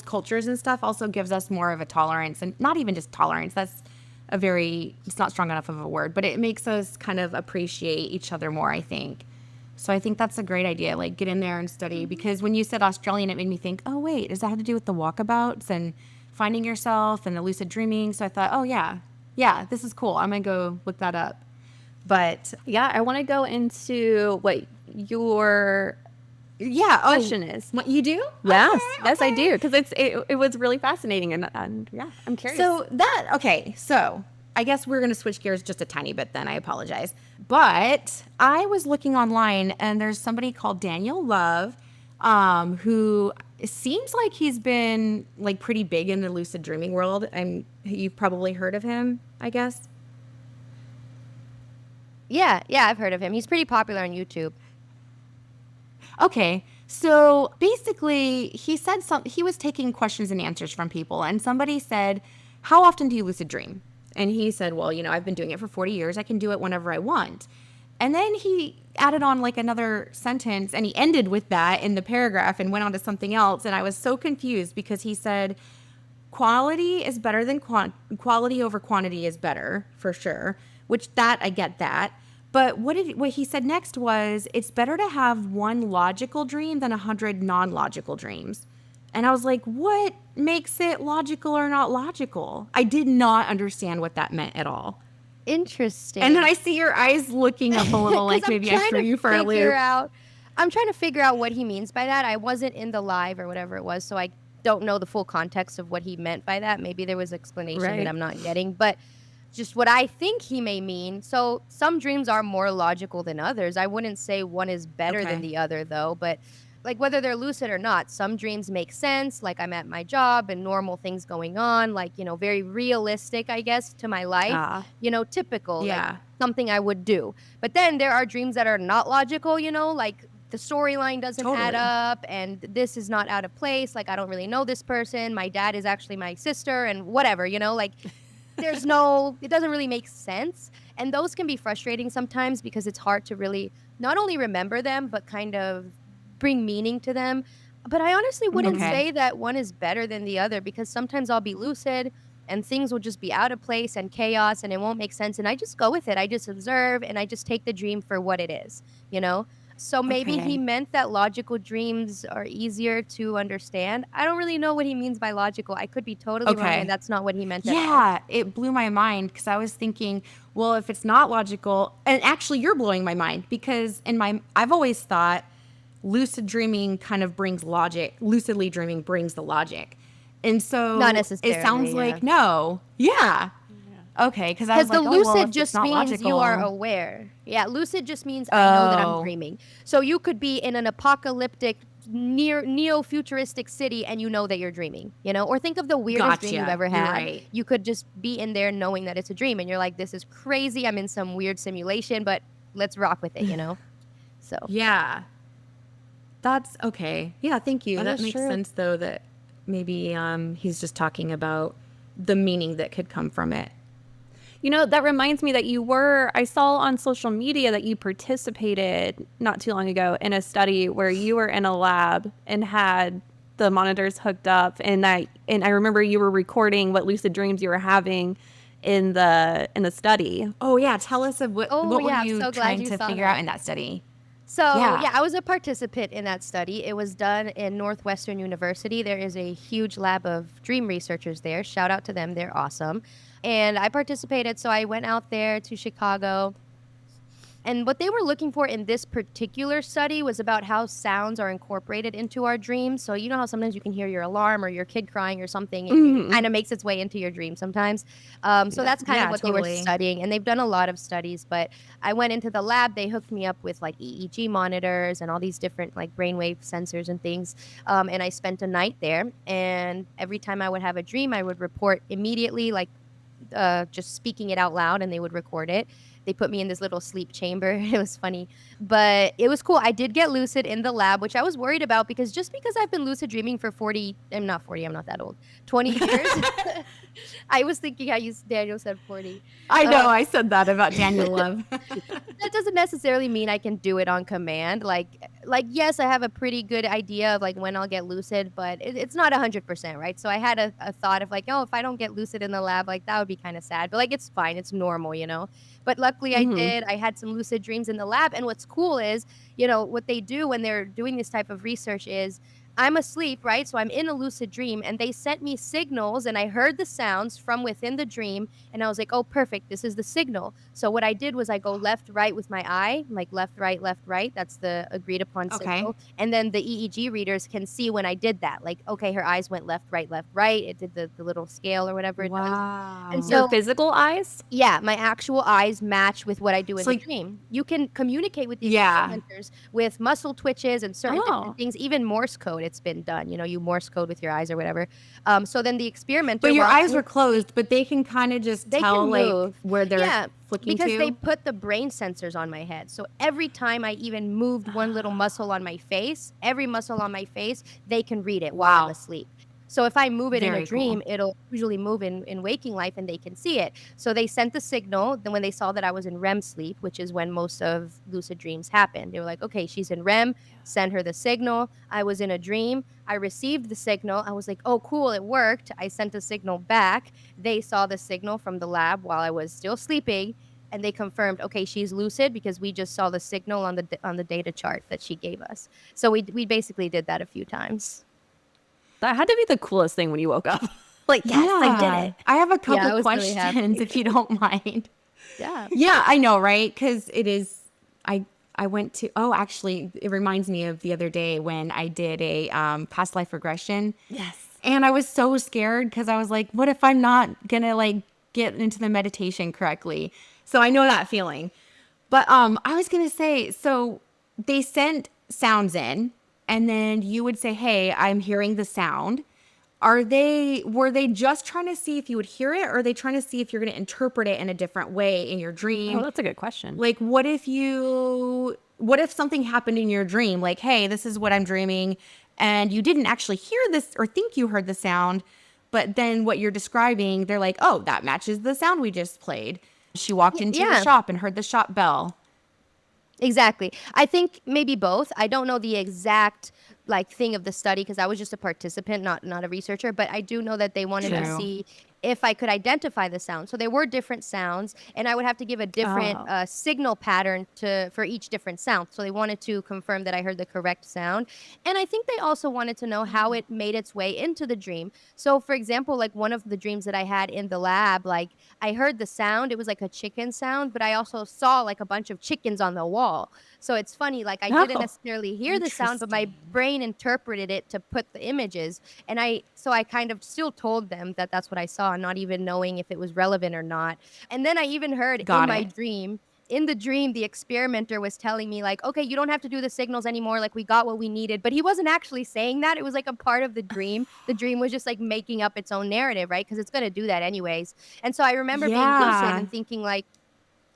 cultures and stuff also gives us more of a tolerance and not even just tolerance. That's it's not strong enough of a word, but it makes us kind of appreciate each other more, I think. So I think that's a great idea. Like get in there and study because when you said Australian, it made me think, oh wait, does that have to do with the walkabouts and finding yourself and the lucid dreaming? So I thought, oh yeah, this is cool. I'm gonna go look that up. But Yeah, I want to go into what your Yeah. Oh, question is. what you do? Yes, Okay. yes, I Okay. do, because it was really fascinating, and yeah, I'm curious. So I guess we're going to switch gears just a tiny bit then. I apologize. But I was looking online and there's somebody called Daniel Love, who seems like he's been like pretty big in the lucid dreaming world. You've probably heard of him, I guess. Yeah, yeah, I've heard of him. He's pretty popular on YouTube. Okay. So basically, he was taking questions and answers from people, and somebody said, "How often do you lucid dream?" And he said, "Well, I've been doing it for 40 years. I can do it whenever I want." And then he added on like another sentence, and he ended with that in the paragraph and went on to something else. And I was so confused because he said, "Quality is better than quality over quantity is better for sure," which that I get that. But what he said next was, it's better to have one logical dream than 100 non-logical dreams. And I was like, what makes it logical or not logical? I did not understand what that meant at all. And then Interesting. I see your eyes looking up a little, Because like maybe I threw you for a loop. I'm trying to figure out what he means by that. I wasn't in the live or whatever it was, so I don't know the full context of what he meant by that. Maybe there was explanation that Right. I'm not getting, but just what I think he may mean. So some dreams are more logical than others. I wouldn't say one is better than Okay. the other though, but like whether they're lucid or not, some dreams make sense, like I'm at my job and normal things going on, like, very realistic, I guess, to my life, Ah, typical, like Yeah. something I would do. But then there are dreams that are not logical, like the storyline doesn't add Totally. up and this is not out of place. Like I don't really know this person. My dad is actually my sister and whatever, like it doesn't really make sense. And those can be frustrating sometimes because it's hard to really not only remember them, but kind of bring meaning to them. But I honestly wouldn't mhm. Okay. say that one is better than the other because sometimes I'll be lucid and things will just be out of place and chaos and it won't make sense. And I just go with it. I just observe and I just take the dream for what it is, you know? So maybe he Okay. meant that logical dreams are easier to understand. I don't really know what he means by logical. I could be totally wrong, and Okay. that's not what he meant at all. Yeah, it blew my mind because I was thinking, well, if it's not logical, and actually you're blowing my mind because I've always thought lucid dreaming kind of brings logic, lucidly dreaming brings the logic. And Not so it sounds necessarily, yeah. like no. Yeah. Okay, because I Because was the like, oh, well, lucid if it's just not means you are logical. aware. Yeah, lucid just means I know that I'm Oh, dreaming. So you could be in an apocalyptic, near neo-futuristic city and you know that you're dreaming, Or think of the weirdest dream you've gotcha. ever You're had. right. You could just be in there knowing that it's a dream and you're like, this is crazy. I'm in some weird simulation, but let's rock with it. So Yeah. That's okay. Yeah, thank you. that That is makes true. sense though that maybe he's just talking about the meaning that could come from it. That reminds me that I saw on social media that you participated not too long ago in a study where you were in a lab and had the monitors hooked up, and I remember you were recording what lucid dreams you were having in the study. Oh yeah, tell us of Oh what were yeah, I'm you so glad trying you to saw figure out that. in that study? So, Yeah. yeah, I was a participant in that study. It was done in Northwestern University. There is a huge lab of dream researchers there. Shout out to them, they're awesome. And I participated, so I went out there to Chicago. And what they were looking for in this particular study was about how sounds are incorporated into our dreams. So, you know how sometimes you can hear your alarm or your kid crying or something, and it Mhm. kind of makes its way into your dream sometimes. So, that's kind of Yeah, what they were totally. studying. And they've done a lot of studies. But I went into the lab, they hooked me up with like EEG monitors and all these different like brainwave sensors and things. And I spent a night there. And every time I would have a dream, I would report immediately, like just speaking it out loud, and they would record it. They put me in this little sleep chamber. It was funny, but it was cool. I did get lucid in the lab, which I was worried about because just because I've been lucid dreaming for 40, I'm not 40, I'm not that old, 20 years. I was thinking how Daniel said 40. I know, Um, I said that about Daniel Love. that doesn't necessarily mean I can do it on command. Like yes, I have a pretty good idea of like when I'll get lucid, but it's not 100%, right? So I had a thought of like, oh, if I don't get lucid in the lab, like that would be kind of sad. But like it's fine, it's normal. But luckily I Mhm. did. I had some lucid dreams in the lab, and what's cool is, what they do when they're doing this type of research is I'm asleep, right? So I'm in a lucid dream and they sent me signals and I heard the sounds from within the dream and I was like, "Oh, perfect. This is the signal." So what I did was I go left, right with my eye, like left, right, left, right. That's the agreed upon Okay. signal. And then the EEG readers can see when I did that. Like, okay, her eyes went left, right, left, right. It did the little scale or whatever it does. And Wow. Your so physical eyes? yeah, my actual eyes match with what I do in So the like, dream. You can communicate with the yeah. experimenters with muscle twitches and certain different Oh. things, even Morse code, it's been done. You know, you Morse code with your eyes or whatever. So then the But experimenter, your while eyes were closed, but they can kind of just they tell can like move. where they're Yeah, flicking because they to. put the brain sensors on my head. So every time I even moved one little muscle on my face, every muscle on my face, they can read it while I'm Wow. asleep. So if I move it in a Very dream, cool. it'll usually move in waking life and they can see it. So they sent the signal. Then when they saw that I was in REM sleep, which is when most of lucid dreams happen, they were like, okay, she's in REM, send her the signal. I was in a dream. I received the signal. I was like, oh, cool, it worked. I sent a signal back. They saw the signal from the lab while I was still sleeping, and they confirmed, okay, she's lucid because we just saw the signal on the data chart that she gave us. So we basically did that a few times. That had to be the coolest thing when you woke up. Like, "Yes, I did Yeah. it." I have a Yeah, couple I was really questions happy. if you don't mind. Yeah. Yeah, I know, right? Because it is. I I went to. Oh, actually, it reminds me of the other day when I did a past life regression, Yes. and I was so scared because I was like, "What if I'm not gonna like get into the meditation correctly?" So I know that feeling. But I was gonna say, so they sent sounds in, and then you would say, "Hey, I'm hearing the sound." Were they just trying to see if you would hear it, or are they trying to see if you're going to interpret it in a different way in your Oh, dream? that's a good question. Like, what if something happened in your dream? Like, hey, this is what I'm dreaming, and you didn't actually hear this or think you heard the sound, but then what you're describing, they're like, oh, that matches the sound we just played. She walked into your Yeah. shop and heard the shop bell. Exactly. I think maybe both. I don't know the exact like thing of the study because I was just a participant, not a researcher, but I do know that they wanted to True. see if I could identify the sound. So there were different sounds and I would have to give a different Oh. signal pattern to for each different sound. So they wanted to confirm that I heard the correct sound. And I think they also wanted to know how it made its way into the dream. So for example, like one of the dreams that I had in the lab, like I heard the sound, it was like a chicken sound, but I also saw like a bunch of chickens on the wall. So it's funny, like I didn't Oh. necessarily hear the sound, but my Interesting. brain interpreted it to put the images. And I kind of still told them that that's what I saw, not even knowing if it was relevant or not. And then I even heard in Got my it. dream, in the dream, the experimenter was telling me, like, okay, you don't have to do the signals anymore. Like, we got what we needed. But he wasn't actually saying that. It was like a part of the dream. The dream was just like making up its own narrative, right? Because it's going to do that anyways. And so I remember being lucid Yeah. and thinking, like,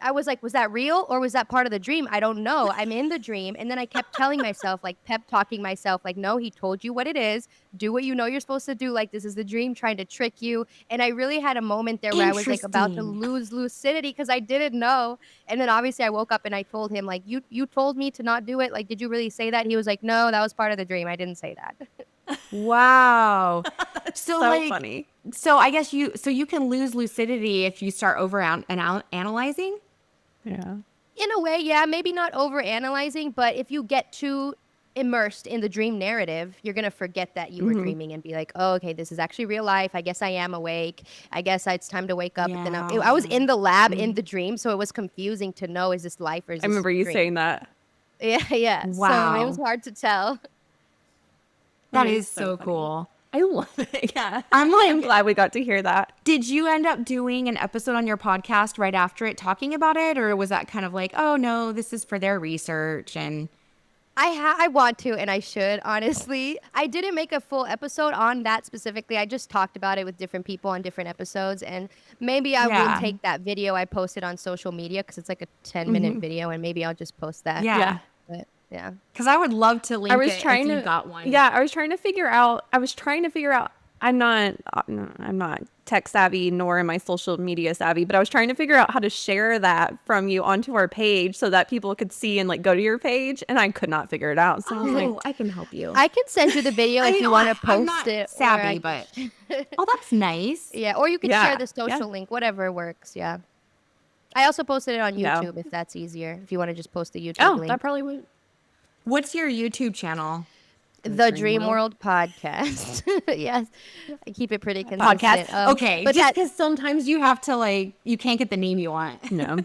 I was like, was that real or was that part of the dream? I don't know. I'm in the dream. And then I kept telling myself, like pep talking myself, like, no, he told you what it is. Do what you know you're supposed to do. Like, this is the dream trying to trick you. And I really had a moment there where I was like about to Interesting. lose lucidity because I didn't know. And then obviously I woke up and I told him, like, you told me to not do it. Like, did you really say that? He was like, no, that was part of the dream. I didn't say that. Wow. That's So so like funny. so I guess you can lose lucidity if you start over analyzing? Yeah. In a way, yeah, maybe not over analyzing, but if you get too immersed in the dream narrative, you're gonna forget that you were Mhm. dreaming and be like, oh, okay, this is actually real life. I guess I am awake. I guess it's time to wake up. But then I Yeah. was in the lab in Mhm. the dream, so it was confusing to know, is this life or is I this remember you dream? saying that. Yeah, yeah. So it was Wow. hard to tell. That That is is so so funny. cool. I love it. Yeah. I'm I'm like, glad we got to hear that. did you end up doing an episode on your podcast right after it talking about it, or was that kind of like, oh no, this is for their research and I want to and I should, honestly. I didn't make a full episode on that specifically. I just talked about it with different people on different episodes and maybe I will yeah. take that video I posted on social media cuz it's like a 10-minute Mhm. video and maybe I'll just post that. Yeah. Yeah. But yeah. Cuz I would love to I link was it if trying you to got one. yeah, I was trying to figure out I'm not tech savvy nor am I social media savvy, but I was trying to figure out how to share that from you onto our page so that people could see and like go to your page and I could not figure it out. So I was like, Oh, I can help you. I can send you the video I if mean, you want to I'm post not it or savvy, but oh, that's nice. yeah, or you could share yeah. the Yeah. social link, whatever works, yeah. I also posted it on Yeah. YouTube if that's easier. If you want to just post the YouTube Oh, that link. probably would What's your YouTube channel? The Dream World podcast. Yes, I keep it pretty Podcast. consistent. Okay, But just that because sometimes you have to you can't get the name you want. No.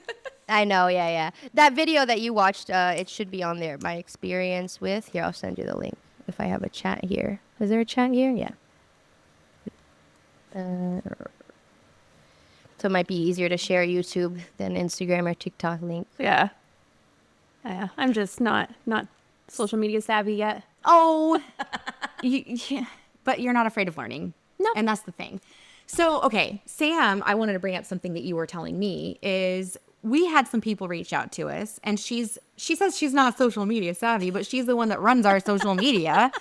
I know, yeah. That video that you watched, it should be on there. My experience with here. I'll send you the link if I have a chat here. Is there a chat here? Yeah. So it might be easier to share YouTube than Instagram or TikTok link. Yeah. Yeah. I'm just not social media savvy yet. Oh, yeah, but you're not afraid of learning. No. And that's the thing. So, okay, Sam, I wanted to bring up something that you were telling me is we had some people reach out to us, and she says she's not social media savvy, but she's the one that runs our social media.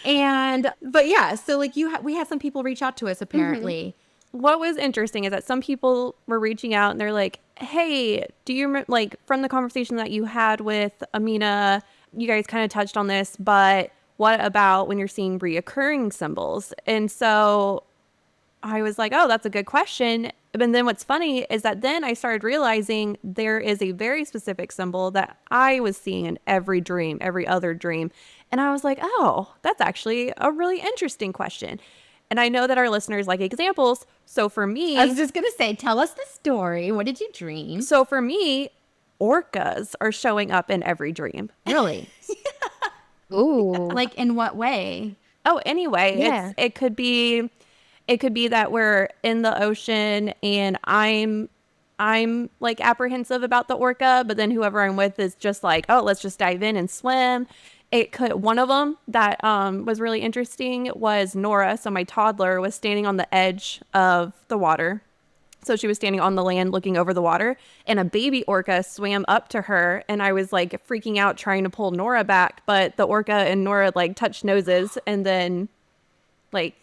But yeah, so like we had some people reach out to us apparently. What was interesting is that some people were reaching out and they're like, hey, do you remember, like, from the conversation that you had with Amina, you guys kind of touched on this, but what about when you're seeing reoccurring symbols? And so I was like, oh, that's a good question. And then what's funny is that then I started realizing there is a very specific symbol that I was seeing in every dream, every other dream. And I was like, oh, that's actually a really interesting question. And I know that our listeners like examples. So for me, I was just going to say, tell us the story. What did you dream? so for me, orcas are showing up in every dream. Really? Ooh. Like in what way? Oh, anyway, Yeah. it could be that we're in the ocean and I'm like apprehensive about the orca, but then whoever I'm with is just like, oh, let's just dive in and swim. One of them that was really interesting was Nora. So my toddler was standing on the edge of the water. So she was standing on the land looking over the water, and a baby orca swam up to her, and I was like freaking out trying to pull Nora back, but the orca and Nora like touched noses, and then like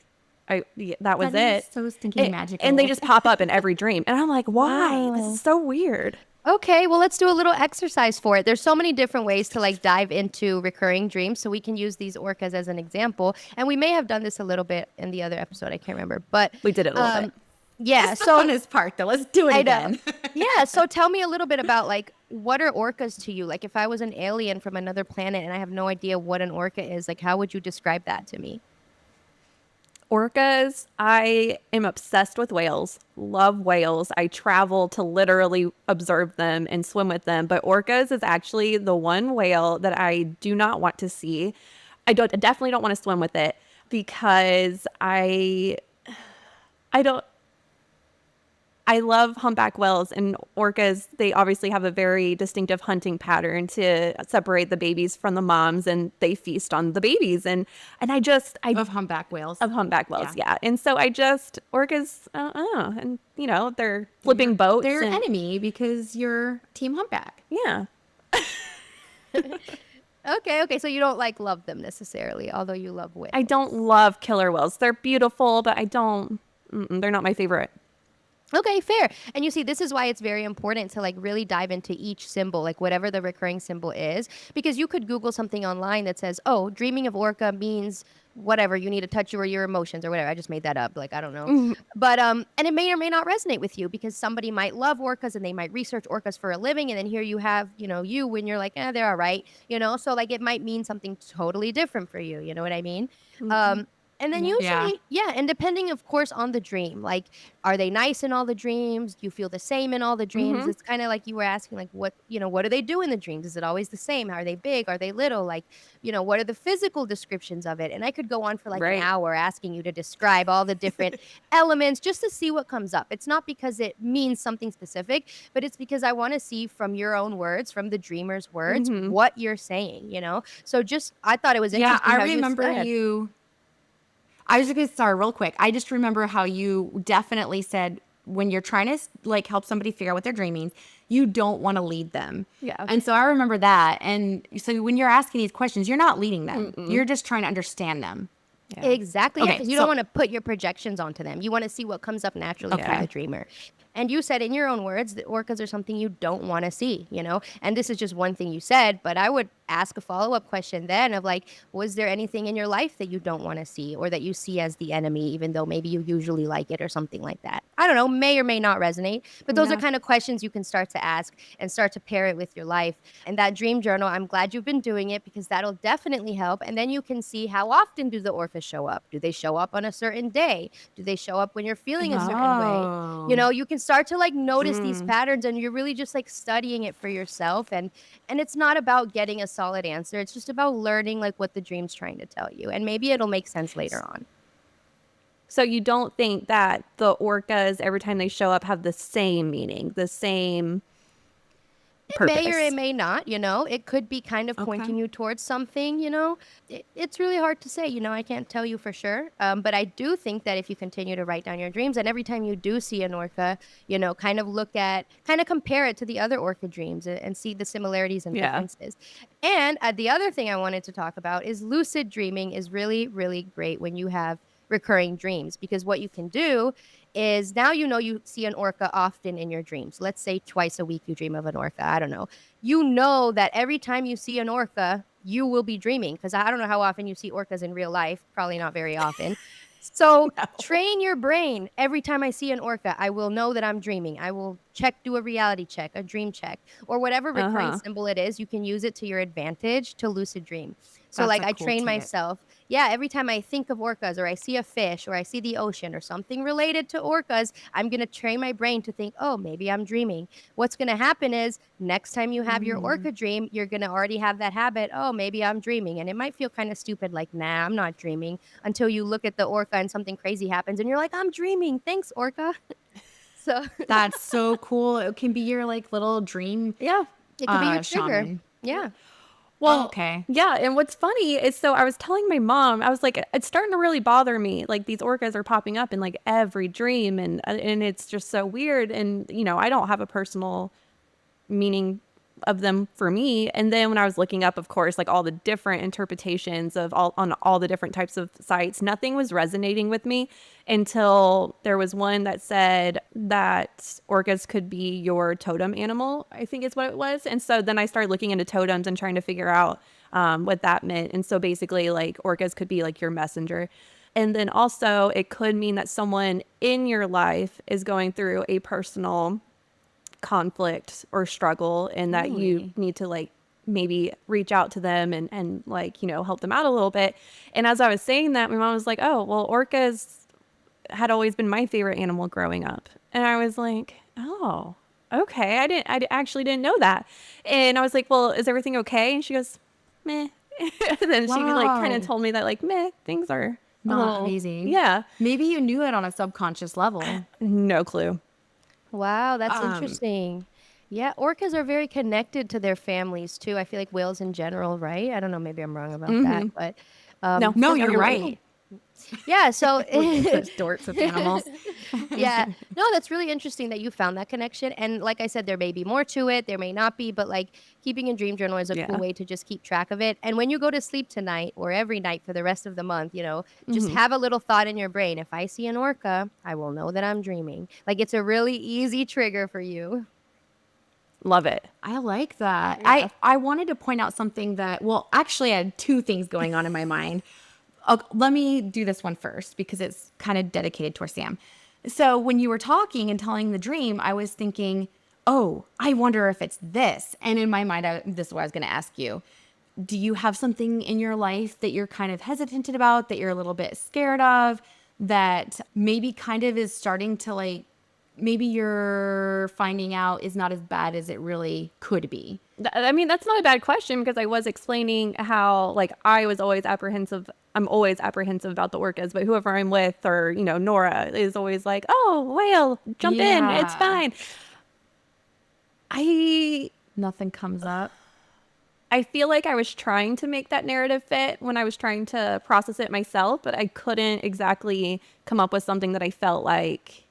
that was That it. is so stinking magical. And they just pop up in every dream. And I'm like, why? Wow. This is so weird. Okay, well, let's do a little exercise for it. There's so many different ways to like dive into recurring dreams, so we can use these orcas as an example. And we may have done this a little bit in the other episode. I can't remember, but We did it a little bit. Yeah, That's the so funnest part, though. Let's do it I again. know. Yeah, so tell me a little bit about like what are orcas to you? Like if I was an alien from another planet and I have no idea what an orca is, like how would you describe that to me? Orcas, I am obsessed with whales, love whales. I travel to literally observe them and swim with them. But orcas is actually the one whale that I do not want to see. I definitely don't want to swim with it because I don't. I love humpback whales, and orcas, they obviously have a very distinctive hunting pattern to separate the babies from the moms, and they feast on the babies. And Of humpback whales. of humpback whales, yeah. And so orcas, I don't know, and they're flipping boats. They're and, enemy because you're team humpback. yeah. Okay, so you don't like love them necessarily, although you love whales. I don't love killer whales. They're beautiful, but they're not my favorite. Okay, fair. And you see, this is why it's very important to like really dive into each symbol, like whatever the recurring symbol is, because you could Google something online that says, oh, dreaming of orca means whatever, you need to touch your emotions or whatever. I just made that up. Like, I don't know. But, and it may or may not resonate with you because somebody might love orcas and they might research orcas for a living. And then here you have, you when you're like, they're all right, so like it might mean something totally different for you. You know what I mean? And then usually, and depending, of course, on the dream, like, are they nice in all the dreams? Do you feel the same in all the dreams? It's kind of like you were asking, like, what do they do in the dreams? Is it always the same? How are they big? Are they little? Like, what are the physical descriptions of it? And I could go on for like an hour asking you to describe all the different elements just to see what comes up. It's not because it means something specific, but it's because I want to see from your own words, from the dreamer's words, what you're saying, So I thought it was interesting. Yeah, I remember you. I was just going to start real quick. I just remember how you definitely said when you're trying to like help somebody figure out what they're dreaming, you don't want to lead them. Yeah. And so I remember that. And so when you're asking these questions, you're not leading them. You're just trying to understand them. Yeah. Exactly. Okay, Yeah, 'cause you don't want to put your projections onto them. You want to see what comes up naturally for the dreamer. And you said in your own words that orcas are something you don't want to see, you know? And this is just one thing you said, but I would ask a follow-up question then of like, was there anything in your life that you don't want to see or that you see as the enemy, even though maybe you usually like it or something like that? I don't know, may or may not resonate, but those are Yeah. kind of questions you can start to ask and start to pair it with your life. And that dream journal, I'm glad you've been doing it because that'll definitely help. And then you can see how often do the orcas show up? Do they show up on a certain day? Do they show up when you're feeling a certain way? You Oh. know, you can start to like notice these Mm. patterns and you're really just like studying it for yourself. And it's not about getting a solid answer. It's just about learning like what the dream's trying to tell you. And maybe it'll make sense later on. So you don't think that the orcas, every time they show up, have the same meaning, the same It may or it purpose? may not, you know. It could be kind of Okay. pointing you towards something, you know. It's really hard to say, you know. I can't tell you for sure. But I do think that if you continue to write down your dreams, and every time you do see an orca, you know, kind of look at, kind of compare it to the other orca dreams and see the similarities and Yeah. differences. And the other thing I wanted to talk about is lucid dreaming is really, really great when you have recurring dreams because what you can do is now you know you see an orca often in your dreams. Let's say twice a week you dream of an orca. I don't know. You know that every time you see an orca, you will be dreaming because I don't know how often you see orcas in real life. Probably not very often. So No. train your brain. Every time I see an orca, I will know that I'm dreaming. I will do a reality check, a dream check, or whatever recurring Uh-huh. symbol it is. You can use it to your advantage to lucid dream. So, That's like, a I cool train tip. myself. Yeah, every time I think of orcas or I see a fish or I see the ocean or something related to orcas, I'm going to train my brain to think, oh, maybe I'm dreaming. What's going to happen is next time you have your Mm. orca dream, you're going to already have that habit. Oh, maybe I'm dreaming. And it might feel kind of stupid, like, nah, I'm not dreaming until you look at the orca and something crazy happens and you're like, I'm dreaming. Thanks, orca. So, That's so cool. It can be your like little dream yeah, it could be your trigger. shaman. Yeah. Well, Okay. yeah, and what's funny is so I was telling my mom, I was like, it's starting to really bother me. Like these orcas are popping up in like every dream and it's just so weird. And you know, I don't have a personal meaning of them for me. And then when I was looking up, of course, like all the different interpretations of all on all the different types of sites, nothing was resonating with me until there was one that said that orcas could be your totem animal, I think is what it was. And so then I started looking into totems and trying to figure out what that meant. And so basically, like orcas could be like your messenger. And then also, it could mean that someone in your life is going through a personal conflict or struggle and that you Really? need to like maybe reach out to them and like, you know, help them out a little bit. And as I was saying that, my mom was like, oh, well, orcas had always been my favorite animal growing up. And I was like, oh, okay. Actually didn't know that. And I was like, well, is everything okay? And she goes, meh. And then she like kind of Wow. told me that like, meh, things are a Not little, amazing. yeah, Maybe you knew it on a subconscious level. no clue. Wow, that's Um, interesting. Yeah, orcas are very connected to their families too. I feel like whales in general, right? I don't know, maybe I'm wrong about that, but No, no, they're you're you're right. really right. yeah, so We're such dorks with animals. yeah. No, that's really interesting that you found that connection. And like I said, there may be more to it, there may not be, but like keeping a dream journal is a cool Yeah. way to just keep track of it. And when you go to sleep tonight or every night for the rest of the month, you know, just have a little thought in your brain. If I see an orca, I will know that I'm dreaming. Like it's a really easy trigger for you. Love it. I like that. Yeah. I wanted to point out something that, well, actually, I had two things going on in my mind. Let me do this one first because it's kind of dedicated towards Sam. So when you were talking and telling the dream, I was thinking, oh, I wonder if it's this. And in my mind, this is what I was going to ask you. Do you have something in your life that you're kind of hesitant about, that you're a little bit scared of, that maybe kind of is starting to like, maybe you're finding out is not as bad as it really could be? I mean, that's not a bad question because I was explaining how, like, I was always apprehensive. I'm always apprehensive about the orcas, but whoever I'm with, or, you know, Nora is always like, oh, whale, jump in. It's Yeah. fine. I Nothing comes up. I feel like I was trying to make that narrative fit when I was trying to process it myself, but I couldn't exactly come up with something that I felt like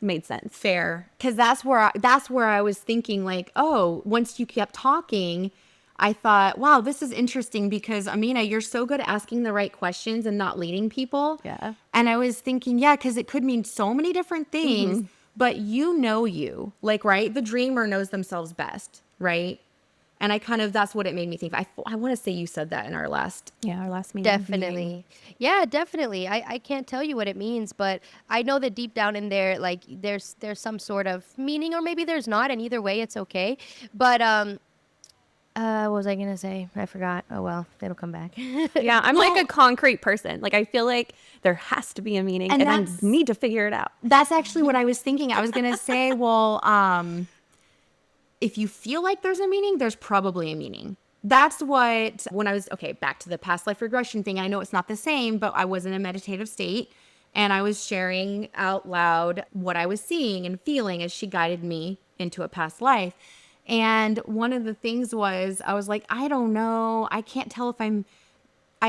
made sense. Fair, because that's where I was thinking like, oh, once you kept talking, I thought, wow, this is interesting because Amina, you're so good at asking the right questions and not leading people. Yeah. And I was thinking, yeah, because it could mean so many different things. but you, like, right? The dreamer knows themselves best, right? And that's what it made me think. I want to say you said that in our last meeting. Definitely. Yeah, definitely. I can't tell you what it means, but I know that deep down in there, like there's some sort of meaning, or maybe there's not, and either way it's okay. But what was I gonna say? I forgot. Oh well, it'll come back. Yeah, I'm like a concrete person. Like I feel like there has to be a meaning and I need to figure it out. That's actually what I was thinking. I was going to say, well, if you feel like there's a meaning, there's probably a meaning. That's what, when I was, okay, back to the past life regression thing. I know it's not the same, but I was in a meditative state and I was sharing out loud what I was seeing and feeling as she guided me into a past life. And one of the things was, I was like, I don't know. I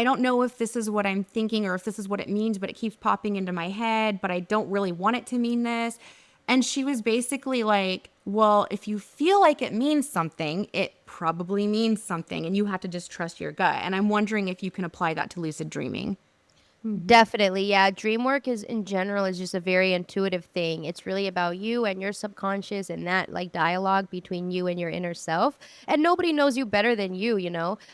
don't know if this is what I'm thinking or if this is what it means, but it keeps popping into my head, but I don't really want it to mean this. And she was basically like, well, if you feel like it means something, it probably means something, and you have to just trust your gut. And I'm wondering if you can apply that to lucid dreaming. Definitely, yeah. Dream work is in general is just a very intuitive thing. It's really about you and your subconscious and that like dialogue between you and your inner self. And nobody knows you better than you.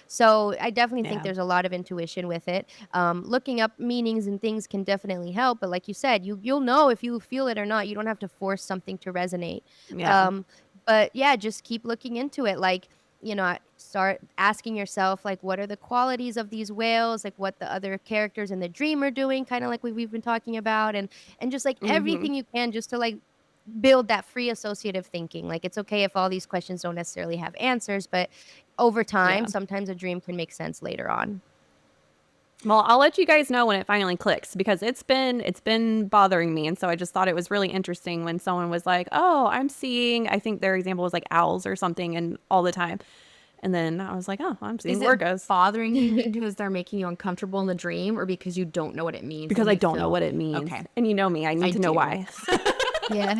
So I definitely think Yeah. there's a lot of intuition with it. Looking up meanings and things can definitely help. But like you said, you'll know if you feel it or not. You don't have to force something to resonate. Yeah. Um, but yeah, just keep looking into it. Like start asking yourself, like, what are the qualities of these whales, like what the other characters in the dream are doing, kind of like we've been talking about, and just like Mhm. everything you can just to like build that free associative thinking. Like it's okay if all these questions don't necessarily have answers, but over time Yeah. sometimes a dream can make sense later on. Well, I'll let you guys know when it finally clicks because it's been bothering me, and so I just thought it was really interesting when someone was like, "Oh, I'm seeing," I think their example was like owls or something, and all the time, and then I was like, "Oh, I'm seeing Is it orcas," bothering you because they're making you uncomfortable in the dream, or because you don't know what it means? because And I you don't know feel what it means, okay? and you know me, I I need to know do. why. Yeah.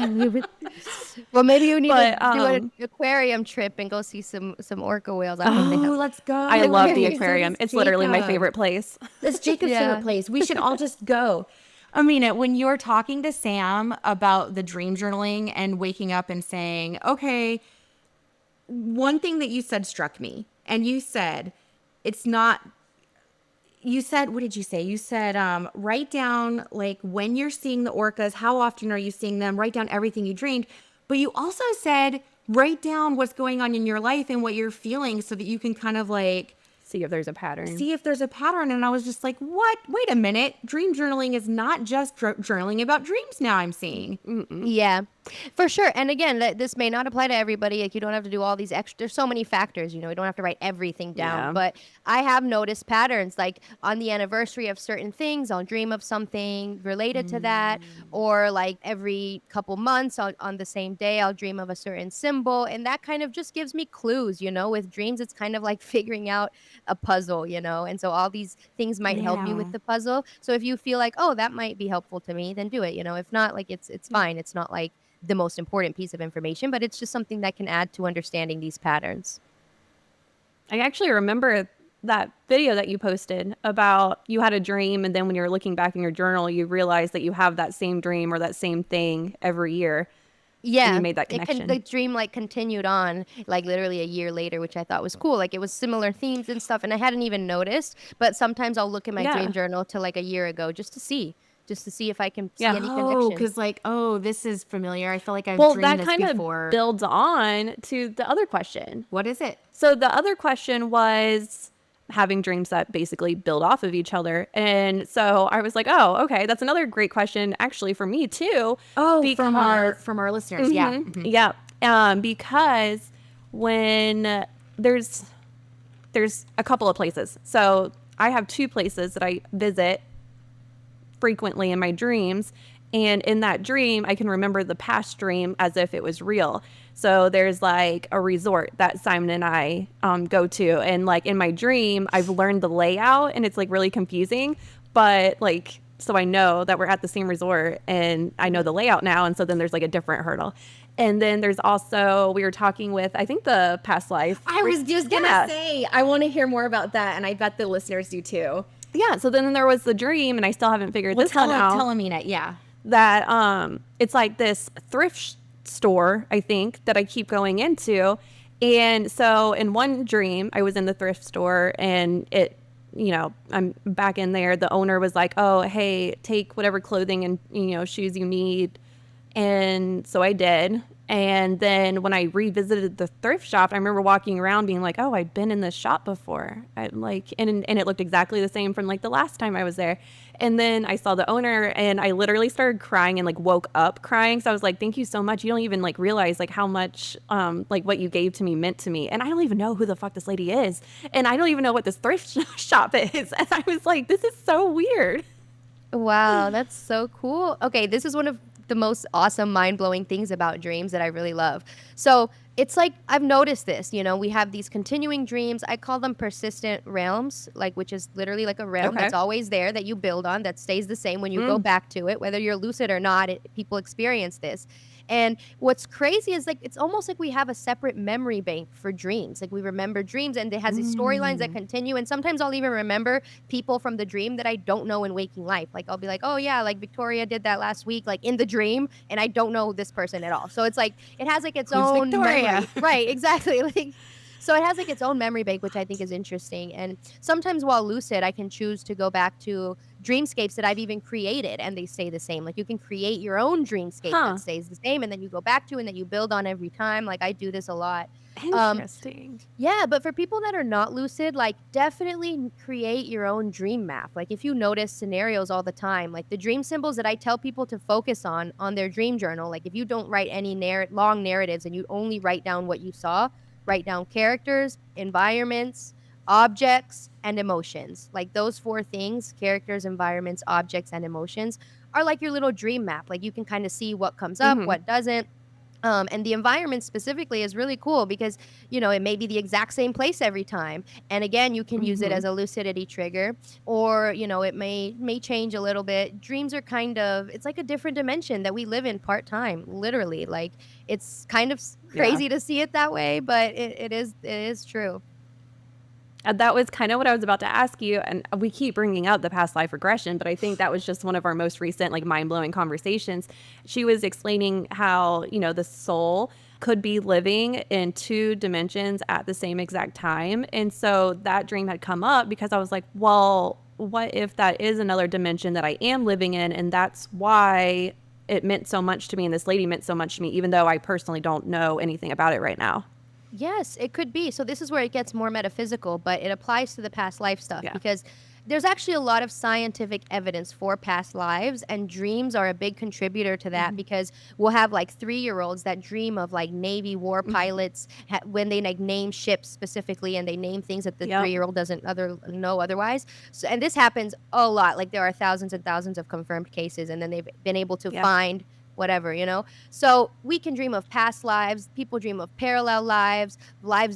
Well, maybe you need to But do an aquarium trip and go see some orca whales. I don't Oh, know. let's go. I love the So aquarium. does It's literally my Jacob. favorite place. That's Jacob's favorite Yeah. place. We should all just go. Amina, when you're talking to Sam about the dream journaling and waking up and saying, okay, one thing that you said struck me. And you said, it's not, you said, what did you say? You said, write down like when you're seeing the orcas, how often are you seeing them? Write down everything you dreamed. But you also said, write down what's going on in your life and what you're feeling so that you can kind of like See if there's a pattern. see if there's a pattern. And I was just like, what? Wait a minute. Dream journaling is not just journaling about dreams now, I'm seeing. Yeah, for sure. And again, this may not apply to everybody. Like you don't have to do all these extra. There's so many factors. You don't have to write everything down. Yeah. But I have noticed patterns. Like on the anniversary of certain things, I'll dream of something related to that. Or like every couple months, on the same day, I'll dream of a certain symbol, and that kind of just gives me clues. With dreams, it's kind of like figuring out a puzzle. And so all these things might help you with Yeah. the puzzle. So if you feel like, oh, that might be helpful to me, then do it. If not, like it's fine. It's not like the most important piece of information, but it's just something that can add to understanding these patterns. I actually remember that video that you posted about you had a dream, and then when you're looking back in your journal, you realize that you have that same dream or that same thing every year, and you Yeah, made that the connection. dream like continued on like literally a year later, which I thought was cool. Like it was similar themes and stuff, and I hadn't even noticed. But sometimes I'll look in my dream Yeah. journal to like a year ago just to see if I can see Yeah. any Oh, connection. because like, oh, this is familiar. I feel like I've Well, dreamed that this kind of before. builds on to the other question. What is it? So the other question was having dreams that basically build off of each other. And so I was like, oh, okay, that's another great question actually for me too. Oh, Because from our listeners. Yeah. yeah, because when there's a couple of places. So I have two places that I visit frequently in my dreams. And in that dream, I can remember the past dream as if it was real. So there's like a resort that Simon and I go to. And like in my dream, I've learned the layout and it's like really confusing. But like, so I know that we're at the same resort and I know the layout now. And so then there's like a different hurdle. And then there's also, we were talking with, I think the past life. I was just going to say, I want to hear more about that. And I bet the listeners do too. Yeah. So then there was the dream, and I still haven't figured this one out. Tell Amina. Yeah. that it's like this store, I think, that I keep going into. And so in one dream, I was in the thrift store and I'm back in there. The owner was like, "Oh, hey, take whatever clothing and, shoes you need." And so I did. And then when I revisited the thrift shop, I remember walking around being like, "Oh, I've been in this shop before." And it looked exactly the same from like the last time I was there. And then I saw the owner and I literally started crying and like woke up crying. So I was like, "Thank you so much. You don't even like realize like how much like what you gave to me meant to me." And I don't even know who the fuck this lady is. And I don't even know what this thrift shop is. And I was like, "This is so weird." Wow, that's so cool. Okay, this is one of the most awesome, mind-blowing things about dreams that I really love. So, it's like I've noticed this, we have these continuing dreams. I call them persistent realms, like which is literally like a realm Okay. that's always there that you build on, that stays the same when you go Mm. back to it, whether you're lucid or not. People experience this. And what's crazy is like it's almost like we have a separate memory bank for dreams. Like we remember dreams and it has these storylines that Mm. continue. And sometimes I'll even remember people from the dream that I don't know in waking life. Like I'll be like, "Oh yeah, like Victoria did that last week," like in the dream, and I don't know this person at all. So it's like it has like its Who's own Victoria? memory. Right, exactly. Like so it has like its own memory bank, which I think is interesting. And sometimes while lucid, I can choose to go back to dreamscapes that I've even created and they stay the same. Like you can create your own dreamscape that Huh. stays the same and then you go back to and then you build on every time. Like I do this a lot. Um, Interesting. yeah, but for people that are not lucid, like definitely create your own dream map. Like if you notice scenarios all the time, like the dream symbols that I tell people to focus on their dream journal, like if you don't write any long narratives and you only write down what you saw, write down characters, environments, objects, and emotions. Like those four things, characters, environments, objects, and emotions are like your little dream map. Like you can kind of see what comes up, Mm-hmm. what doesn't. And the environment specifically is really cool because, it may be the exact same place every time. And again, you can use it Mm-hmm. as a lucidity trigger or, it may change a little bit. Dreams are kind of, it's like a different dimension that we live in part-time, literally. Like it's kind of Yeah. crazy to see it that way, but it is true. That was kind of what I was about to ask you. And we keep bringing up the past life regression, but I think that was just one of our most recent, like, mind blowing conversations. She was explaining how, the soul could be living in two dimensions at the same exact time. And so that dream had come up because I was like, well, what if that is another dimension that I am living in? And that's why it meant so much to me. And this lady meant so much to me, even though I personally don't know anything about it right now. Yes, it could be. So this is where it gets more metaphysical, but it applies to the past life stuff Yeah. because there's actually a lot of scientific evidence for past lives and dreams are a big contributor to that Mm-hmm. because we'll have like 3-year-olds that dream of like Navy war Mm-hmm. pilots when they like name ships specifically and they name things that the Yep. 3-year-old doesn't know otherwise. So and this happens a lot. Like there are thousands and thousands of confirmed cases and then they've been able to Yeah. find whatever. So we can dream of past lives. People dream of parallel lives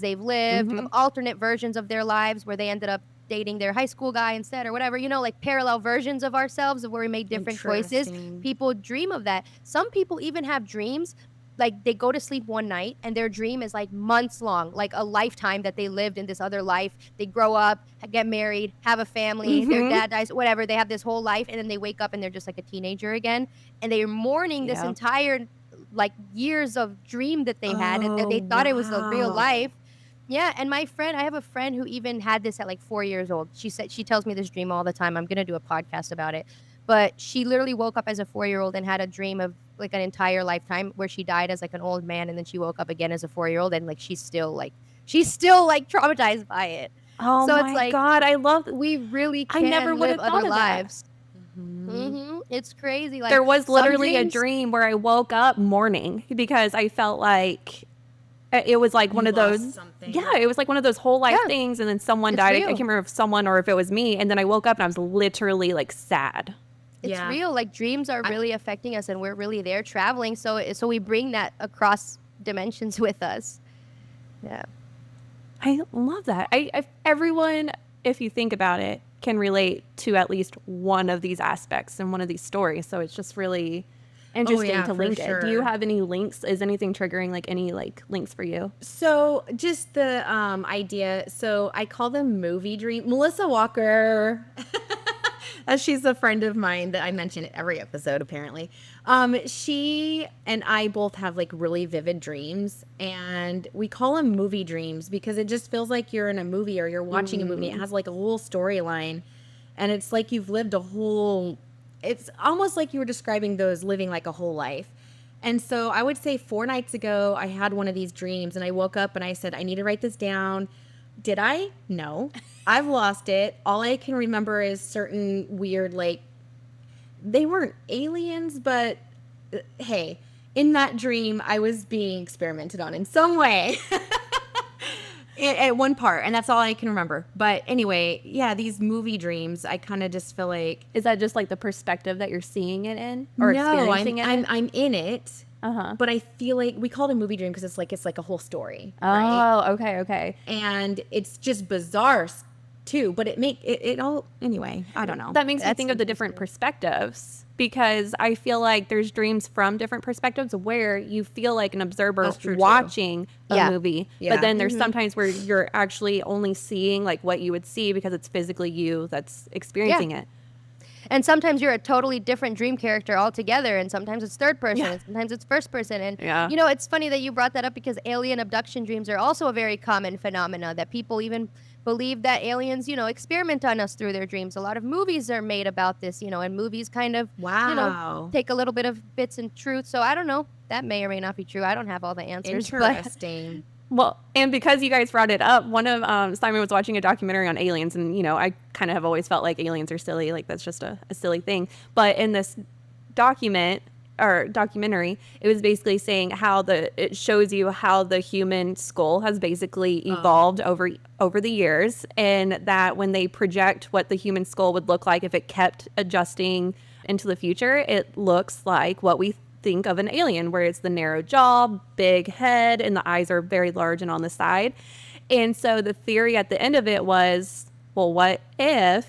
they've lived, of Mm-hmm. alternate versions of their lives where they ended up dating their high school guy instead or whatever, like parallel versions of ourselves of where we made different choices. Interesting. People dream of that. Some people even have dreams like they go to sleep one night and their dream is like months long, like a lifetime that they lived in this other life. They grow up, get married, have a family, their Mm-hmm. dad dies, whatever. They have this whole life and then they wake up and they're just like a teenager again. And they're mourning this Yeah. entire like years of dream that they had and Oh, they thought it was the real wow. life. Yeah, and I have a friend who even had this at like 4 years old. She tells me this dream all the time. I'm gonna do a podcast about it. But she literally woke up as a 4-year-old and had a dream of like an entire lifetime where she died as like an old man and then she woke up again as a 4-year-old and like she's still like traumatized by it. Oh So it's my like God. we really I never can would live have thought other of that. lives. Mhm. It's crazy. Like There was some literally a dreams. dream where I woke up mourning because I felt like it was like one You of those. lost something. Yeah, it was like one of those whole life Yeah, things. And then someone it's died. I can't real. remember if someone or if it was me. And then I woke up and I was literally like sad. It's Yeah. real. Like dreams are I, really affecting us and we're really there traveling. So we bring that across dimensions with us. Yeah. I love that. Everyone, if you think about it, can relate to at least one of these aspects in one of these stories. So it's just really oh interesting yeah, to for link it. Do you sure. have any links? Is anything triggering like any like links for you? So just the idea. So I call them movie dream. Melissa Walker She's a friend of mine that I mention in every episode, apparently. She and I both have like really vivid dreams, and we call them movie dreams because it just feels like you're in a movie or you're watching a movie. It has like a whole storyline, and it's like you've lived a whole. It's almost like you were describing those living like a whole life. And so I would say 4 nights ago, I had one of these dreams, and I woke up and I said, I need to write this down. Did I? No. I've lost it. All I can remember is certain weird, like, they weren't aliens, but hey, in that dream, I was being experimented on in some way. At one part, and that's all I can remember. But anyway, yeah, these movie dreams, I kind of just feel like Is that just like the perspective that you're seeing it in or no, experiencing it in? I'm in it. Uh-huh. But I feel like we call it a movie dream because it's like a whole story, right? Oh, okay. And it's just bizarre too. But it all anyway. I don't know. That makes me That's think of the different perspectives because I feel like there's dreams from different perspectives where you feel like an observer That's true, too. watching a Yeah. movie. Yeah. But then there's sometimes where you're actually only seeing like what you would see because it's physically you that's experiencing it. And sometimes you're a totally different dream character altogether, and sometimes it's third person, Yeah. and sometimes it's first person. And Yeah. you know, it's funny that you brought that up because alien abduction dreams are also a very common phenomena that people even believe that aliens, you know, experiment on us through their dreams. A lot of movies are made about this, you know, and movies kind of, you know, Wow. take a little bit of bits and truth. So I don't know. That may or may not be true. I don't have all the answers. But Interesting. Well, and because you guys brought it up, one of Simon was watching a documentary on aliens, and you know, I kind of have always felt like aliens are silly, like that's just a silly thing. But in this documentary, it was basically saying how it shows you how the human skull has basically evolved over the years, and that when they project what the human skull would look like if it kept adjusting into the future, it looks like what we think of an alien, where it's the narrow jaw, big head, and the eyes are very large and on the side. And so the theory at the end of it was, well, what if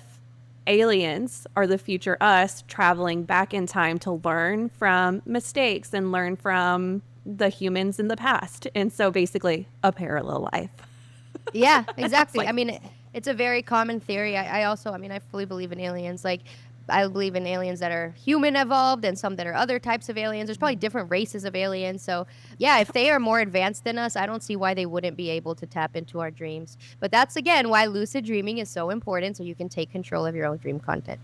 aliens are the future us traveling back in time to learn from mistakes and learn from the humans in the past? And so basically a parallel life. yeah, exactly. like- I mean, it's a very common theory. I also, I mean, I fully believe in aliens. Like, I believe in aliens that are human evolved and some that are other types of aliens. There's probably different races of aliens. So, yeah, if they are more advanced than us, I don't see why they wouldn't be able to tap into our dreams. But that's, again, why lucid dreaming is so important so you can take control of your own dream content.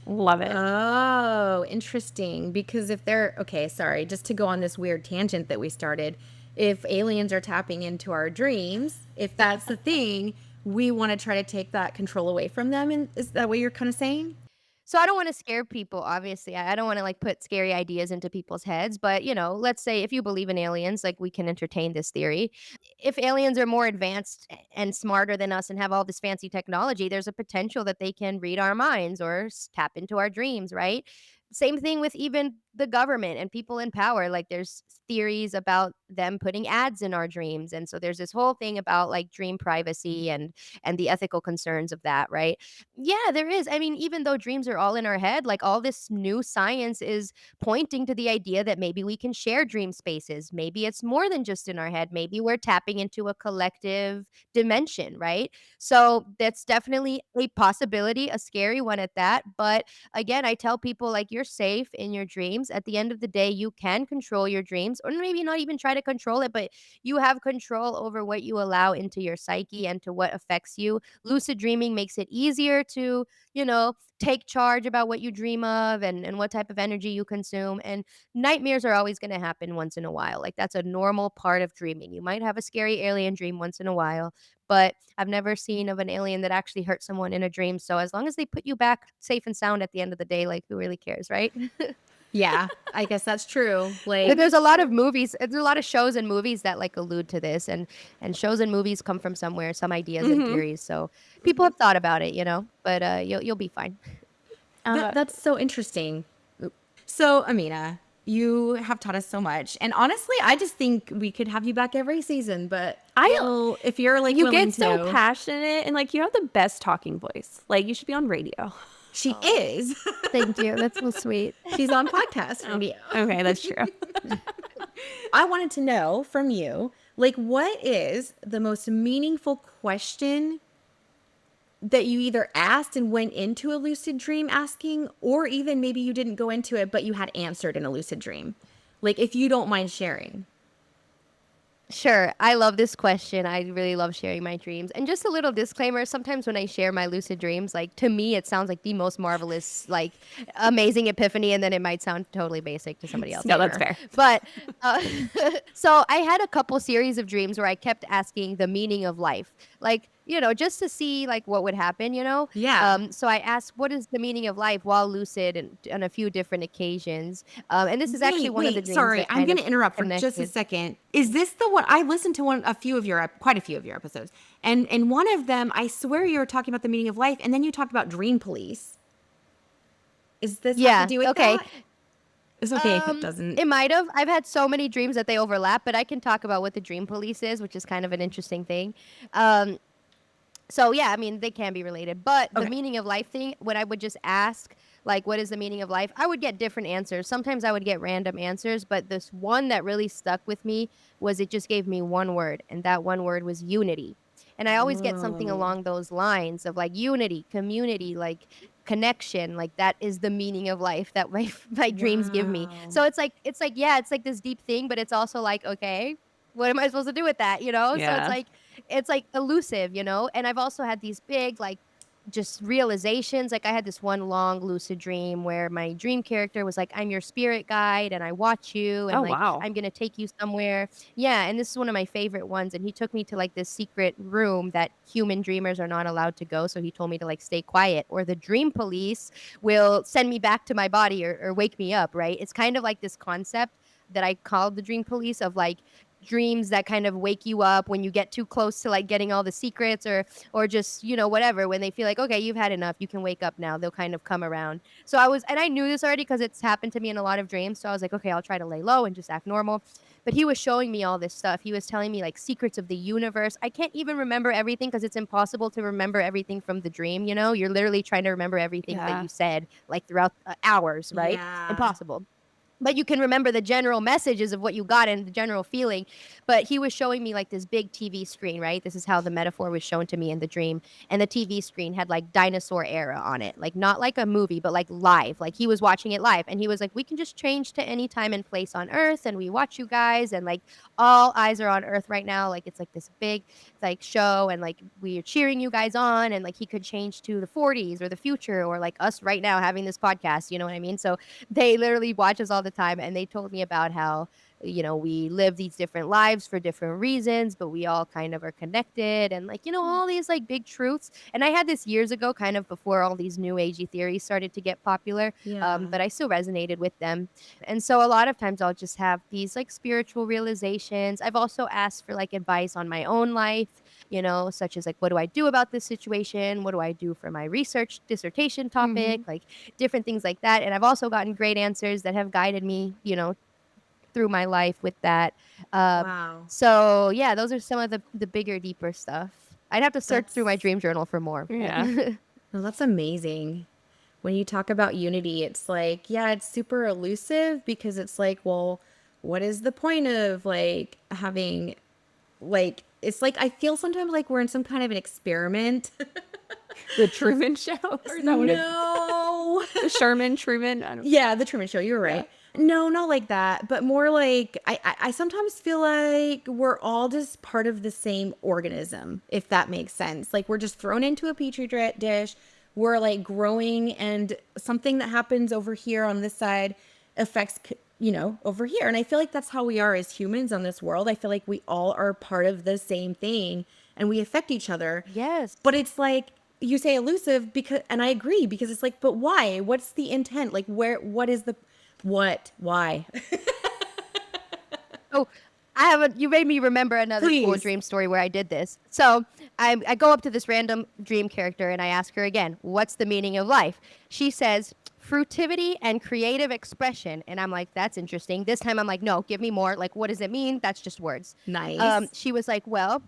Love it. Oh, interesting. Because if they're okay, sorry, just to go on this weird tangent that we started, if aliens are tapping into our dreams, if that's the thing, we want to try to take that control away from them. And is that what you're kind of saying? So I don't want to scare people, obviously. I don't want to like put scary ideas into people's heads, but you know, let's say if you believe in aliens, like we can entertain this theory. If aliens are more advanced and smarter than us and have all this fancy technology, there's a potential that they can read our minds or tap into our dreams, right? Same thing with even the government and people in power. Like there's theories about them putting ads in our dreams. And so there's this whole thing about like dream privacy and the ethical concerns of that, right? Yeah, there is. I mean, even though dreams are all in our head, like all this new science is pointing to the idea that maybe we can share dream spaces. Maybe it's more than just in our head. Maybe we're tapping into a collective dimension, right? So that's definitely a possibility, a scary one at that. But again, I tell people like you're safe in your dreams. At the end of the day, you can control your dreams, or maybe not even try to control it, but you have control over what you allow into your psyche and to what affects you. Lucid dreaming makes it easier to, you know, take charge about what you dream of and what type of energy you consume. And nightmares are always going to happen once in a while. Like that's a normal part of dreaming. You might have a scary alien dream once in a while, but I've never seen of an alien that actually hurt someone in a dream. So as long as they put you back safe and sound at the end of the day, like who really cares, right? Yeah, I guess that's true. But Like, there's a lot of movies, there's a lot of shows and movies that like allude to this, and shows and movies come from somewhere, some ideas and theories. So people have thought about it, you know, but you'll be fine. that's so interesting. So, Amina, you have taught us so much. And honestly, I just think we could have you back every season. But if you're like, You willing get so to. passionate and like you have the best talking voice. Like you should be on radio. She is. Thank you. That's so sweet. She's on podcast radio. Okay, that's true. I wanted to know from you, like, what is the most meaningful question that you either asked and went into a lucid dream asking, or even maybe you didn't go into it, but you had answered in a lucid dream? Like, if you don't mind sharing. Sure. I love this question. I really love sharing my dreams. And just a little disclaimer, sometimes when I share my lucid dreams, like to me it sounds like the most marvelous, like amazing epiphany, and then it might sound totally basic to somebody else. No, that's Sure. fair. But uh, so I had a couple series of dreams where I kept asking the meaning of life. Like, just to see like what would happen. Yeah. So I asked what is the meaning of life while lucid and on a few different occasions. And this is actually one of the Wait, dreams sorry. that I'm kind going of to interrupt for just a connected. second. Is this the one I listened to quite a few of your episodes. And in one of them, I swear you were talking about the meaning of life, and then you talked about dream police. Is this have to Yeah. do with Okay. that? It's okay if it doesn't. It might have. I've had so many dreams that they overlap, but I can talk about what the dream police is, which is kind of an interesting thing. Um, so yeah, I mean, they can be related, but the Okay. meaning of life thing, when I would just ask, like, what is the meaning of life? I would get different answers. Sometimes I would get random answers, but this one that really stuck with me was it just gave me one word, and that one word was unity. And I always get something Oh. along those lines of like unity, community, like connection, like that is the meaning of life that my dreams give me. Wow. So it's like yeah, it's like this deep thing, but it's also like okay, what am I supposed to do with that? So Yeah. it's like elusive. And I've also had these big like just realizations. Like I had this one long lucid dream where my dream character was like, I'm your spirit guide and I watch you and Oh, like wow. I'm gonna take you somewhere. Yeah, and this is one of my favorite ones. And he took me to like this secret room that human dreamers are not allowed to go. So he told me to like stay quiet or the dream police will send me back to my body or wake me up, right? It's kind of like this concept that I called the dream police of like dreams that kind of wake you up when you get too close to like getting all the secrets or just whatever, when they feel like okay, you've had enough, you can wake up now, they'll kind of come around. So I knew this already because it's happened to me in a lot of dreams, so I was like okay, I'll try to lay low and just act normal. But he was showing me all this stuff. He was telling me like secrets of the universe. I can't even remember everything because it's impossible to remember everything from the dream. You're literally trying to remember everything that Yeah. you said like throughout hours, right? Yeah. Impossible. But you can remember the general messages of what you got and the general feeling. But he was showing me like this big TV screen, right? This is how the metaphor was shown to me in the dream. And the TV screen had like dinosaur era on it, like not like a movie, but like live. Like he was watching it live. And he was like, we can just change to any time and place on Earth. And we watch you guys. And like all eyes are on Earth right now. Like it's like this big like show. And like we are cheering you guys on. And like he could change to the 40s or the future or like us right now having this podcast. You know what I mean? So they literally watch us all the time, and they told me about how we live these different lives for different reasons, but we all kind of are connected, and like all these like big truths. And I had this years ago, kind of before all these new agey theories started to get popular, Yeah. but I still resonated with them. And so a lot of times I'll just have these like spiritual realizations. I've also asked for like advice on my own life, such as like what do I do about this situation, what do I do for my research dissertation topic, Mhm. like different things like that. And I've also gotten great answers that have guided me, through my life with that. Uh, Wow. so yeah, those are some of the bigger, deeper stuff. I'd have to search through my That's dream journal for more. But Yeah. no, that's amazing. When you talk about unity, it's like, yeah, it's super elusive because it's like, well, what is the point of like having like it's like I feel sometimes like we're in some kind of an experiment. The Truman Show? Or is that what it No. the Sherman Truman? I don't Yeah, the Truman Show. You're Yeah. right. No, not like that, but more like I sometimes feel like we're all just part of the same organism, if that makes sense. Like we're just thrown into a dish. We're like growing, and something that happens over here on this side affects, over here. And I feel like that's how we are as humans on this world. I feel like we all are part of the same thing and we affect each other. yes. But it's like you say elusive because, and I agree because it's like, but why? What's the intent? Like what is the, why? Oh, you made me remember another cool Please. dream story where I did this. So I go up to this random dream character and I ask her again, what's the meaning of life? She says, fruitivity and creative expression. And I'm like, that's interesting. This time I'm like, no, give me more. Like, what does it mean? That's just words. Nice. She was like, well,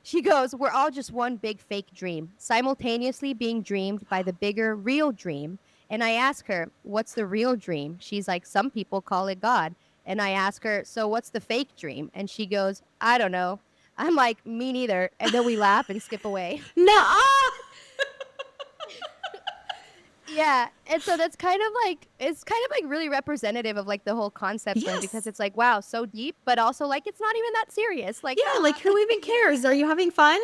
she goes, we're all just one big fake dream, simultaneously being dreamed by the bigger real dream. And I ask her, what's the real dream? She's like, some people call it God. And I ask her, so what's the fake dream? And she goes, I don't know. I'm like, me neither. And then we laugh and skip away. No. Yeah, and so that's kind of like it's kind of like really representative of like the whole concept then, because Yes. it's like, wow, so deep, but also like it's not even that serious. Like, Yeah, like who even cares? Are you having fun?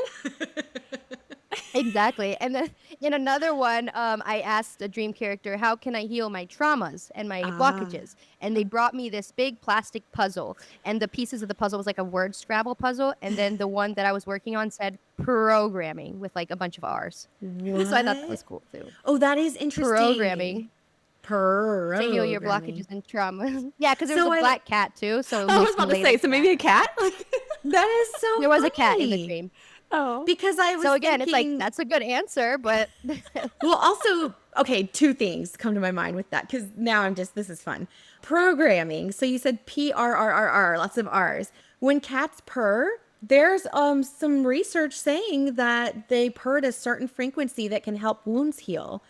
exactly. And then in another one, I asked a dream character, how can I heal my traumas and my Ah. blockages? And they brought me this big plastic puzzle. And the pieces of the puzzle was like a word Scrabble puzzle. And then the one that I was working on said programming with like a bunch of R's. So I thought that was What? cool too. Oh, that is interesting. Programming to heal your blockages Programming. and traumas. Yeah, because there was So a I black cat too. So it I was loosely about to say, related so to maybe that. a cat? that is so There was a cat in the funny. dream. Oh. Because I was So again, it's like, thinking, that's a good answer, but well, also, okay, two things come to my mind with that because now this is fun. Programming. So you said PRRRR, lots of R's. When cats purr, there's some research saying that they purr at a certain frequency that can help wounds heal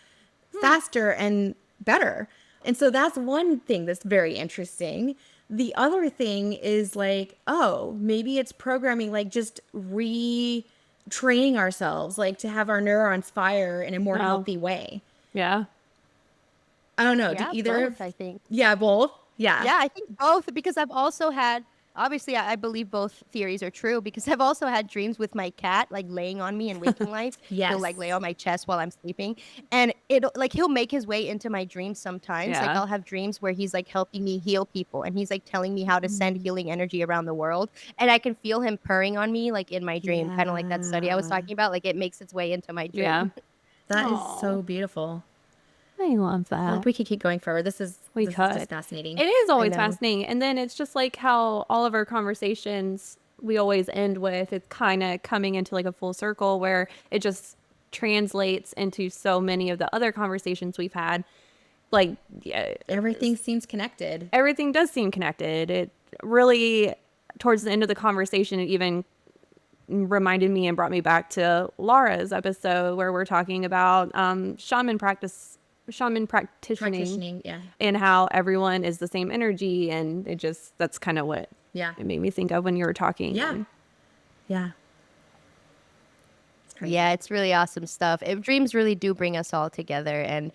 faster and better. And so that's one thing that's very interesting. The other thing is like, oh, maybe it's programming, like just retraining ourselves, like to have our neurons fire in a more Oh, healthy way. yeah. I don't know. Do yeah, either both, of, I think. yeah, both? Yeah. Yeah, I think both, because I've also had, obviously, I believe both theories are true, because I've also had dreams with my cat, like laying on me in waking life. He'll like lay Yes. on my chest while I'm sleeping, and it'll like he'll make his way into my dreams sometimes. Like Yeah. I'll have dreams where he's like helping me heal people, and he's like telling me how to send healing energy around the world, and I can feel him purring on me like in my dream, kind of like that study I was Yeah. talking about. Like it makes its way into my Yeah. dream. That is Aw. so beautiful. I love Like that. we could keep going forward. This is We this is could. just fascinating. It is always know. fascinating. And then it's just like how all of our conversations we always end with, it's kind of coming into like a full circle where it just translates into so many of the other conversations we've had. Like, yeah, Everything seems connected. everything does seem connected. It really, towards the end of the conversation, it even reminded me and brought me back to Laura's episode where we're talking about shaman practitioning, Practicing, yeah. and how everyone is the same energy, and it just that's kind of what Yeah. it made me think of when you were talking. Yeah. Yeah. It's crazy. Yeah, it's really awesome stuff. Dreams really do bring us all together, and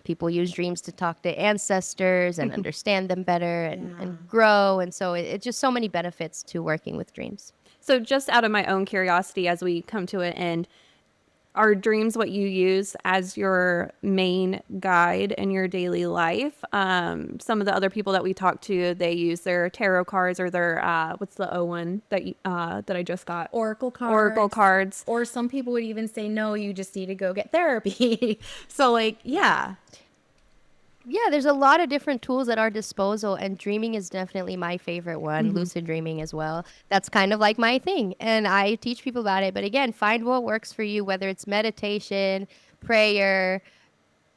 people use dreams to talk to ancestors and understand them better and grow, and so it's just so many benefits to working with dreams. So just out of my own curiosity, as we come to an end, are dreams what you use as your main guide in your daily life? Some of the other people that we talked to, they use their tarot cards or their what's the O one that that I just got? Oracle cards. Oracle cards. Or some people would even say, no, you just need to go get therapy. So like, yeah. Yeah, there's a lot of different tools at our disposal, and dreaming is definitely my favorite one. Lucid dreaming as well. That's kind of like my thing, and I teach people about it. But again, find what works for you, whether it's meditation, prayer,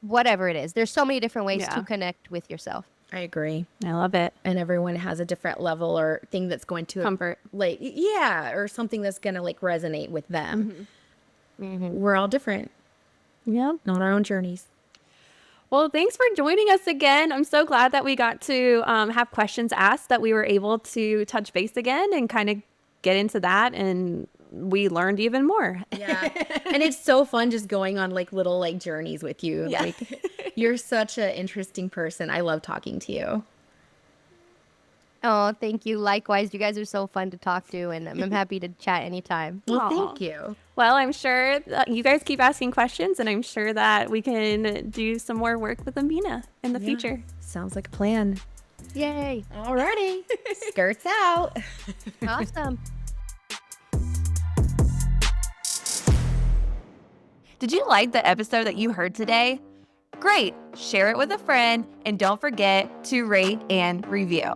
whatever it is. There's so many different ways Yeah. to connect with yourself. I agree. I love it. And everyone has a different level or thing that's going to Comfort. like, yeah, or something that's going to like resonate with them. We're all different Yeah. on our own journeys. Well, thanks for joining us again. I'm so glad that we got to have questions asked, that we were able to touch base again and kind of get into that, and we learned even more. Yeah. And it's so fun just going on like little like journeys with you. Yeah. Like you're such an interesting person. I love talking to you. Oh, thank you. Likewise, you guys are so fun to talk to, and I'm happy to chat anytime. Well, Aw. thank you. Well, I'm sure that you guys keep asking questions, and I'm sure that we can do some more work with Amina in the future. Sounds like a plan. Yay. Alrighty. Skirts out. Awesome. Did you like the episode that you heard today? Great. Share it with a friend, and don't forget to rate and review.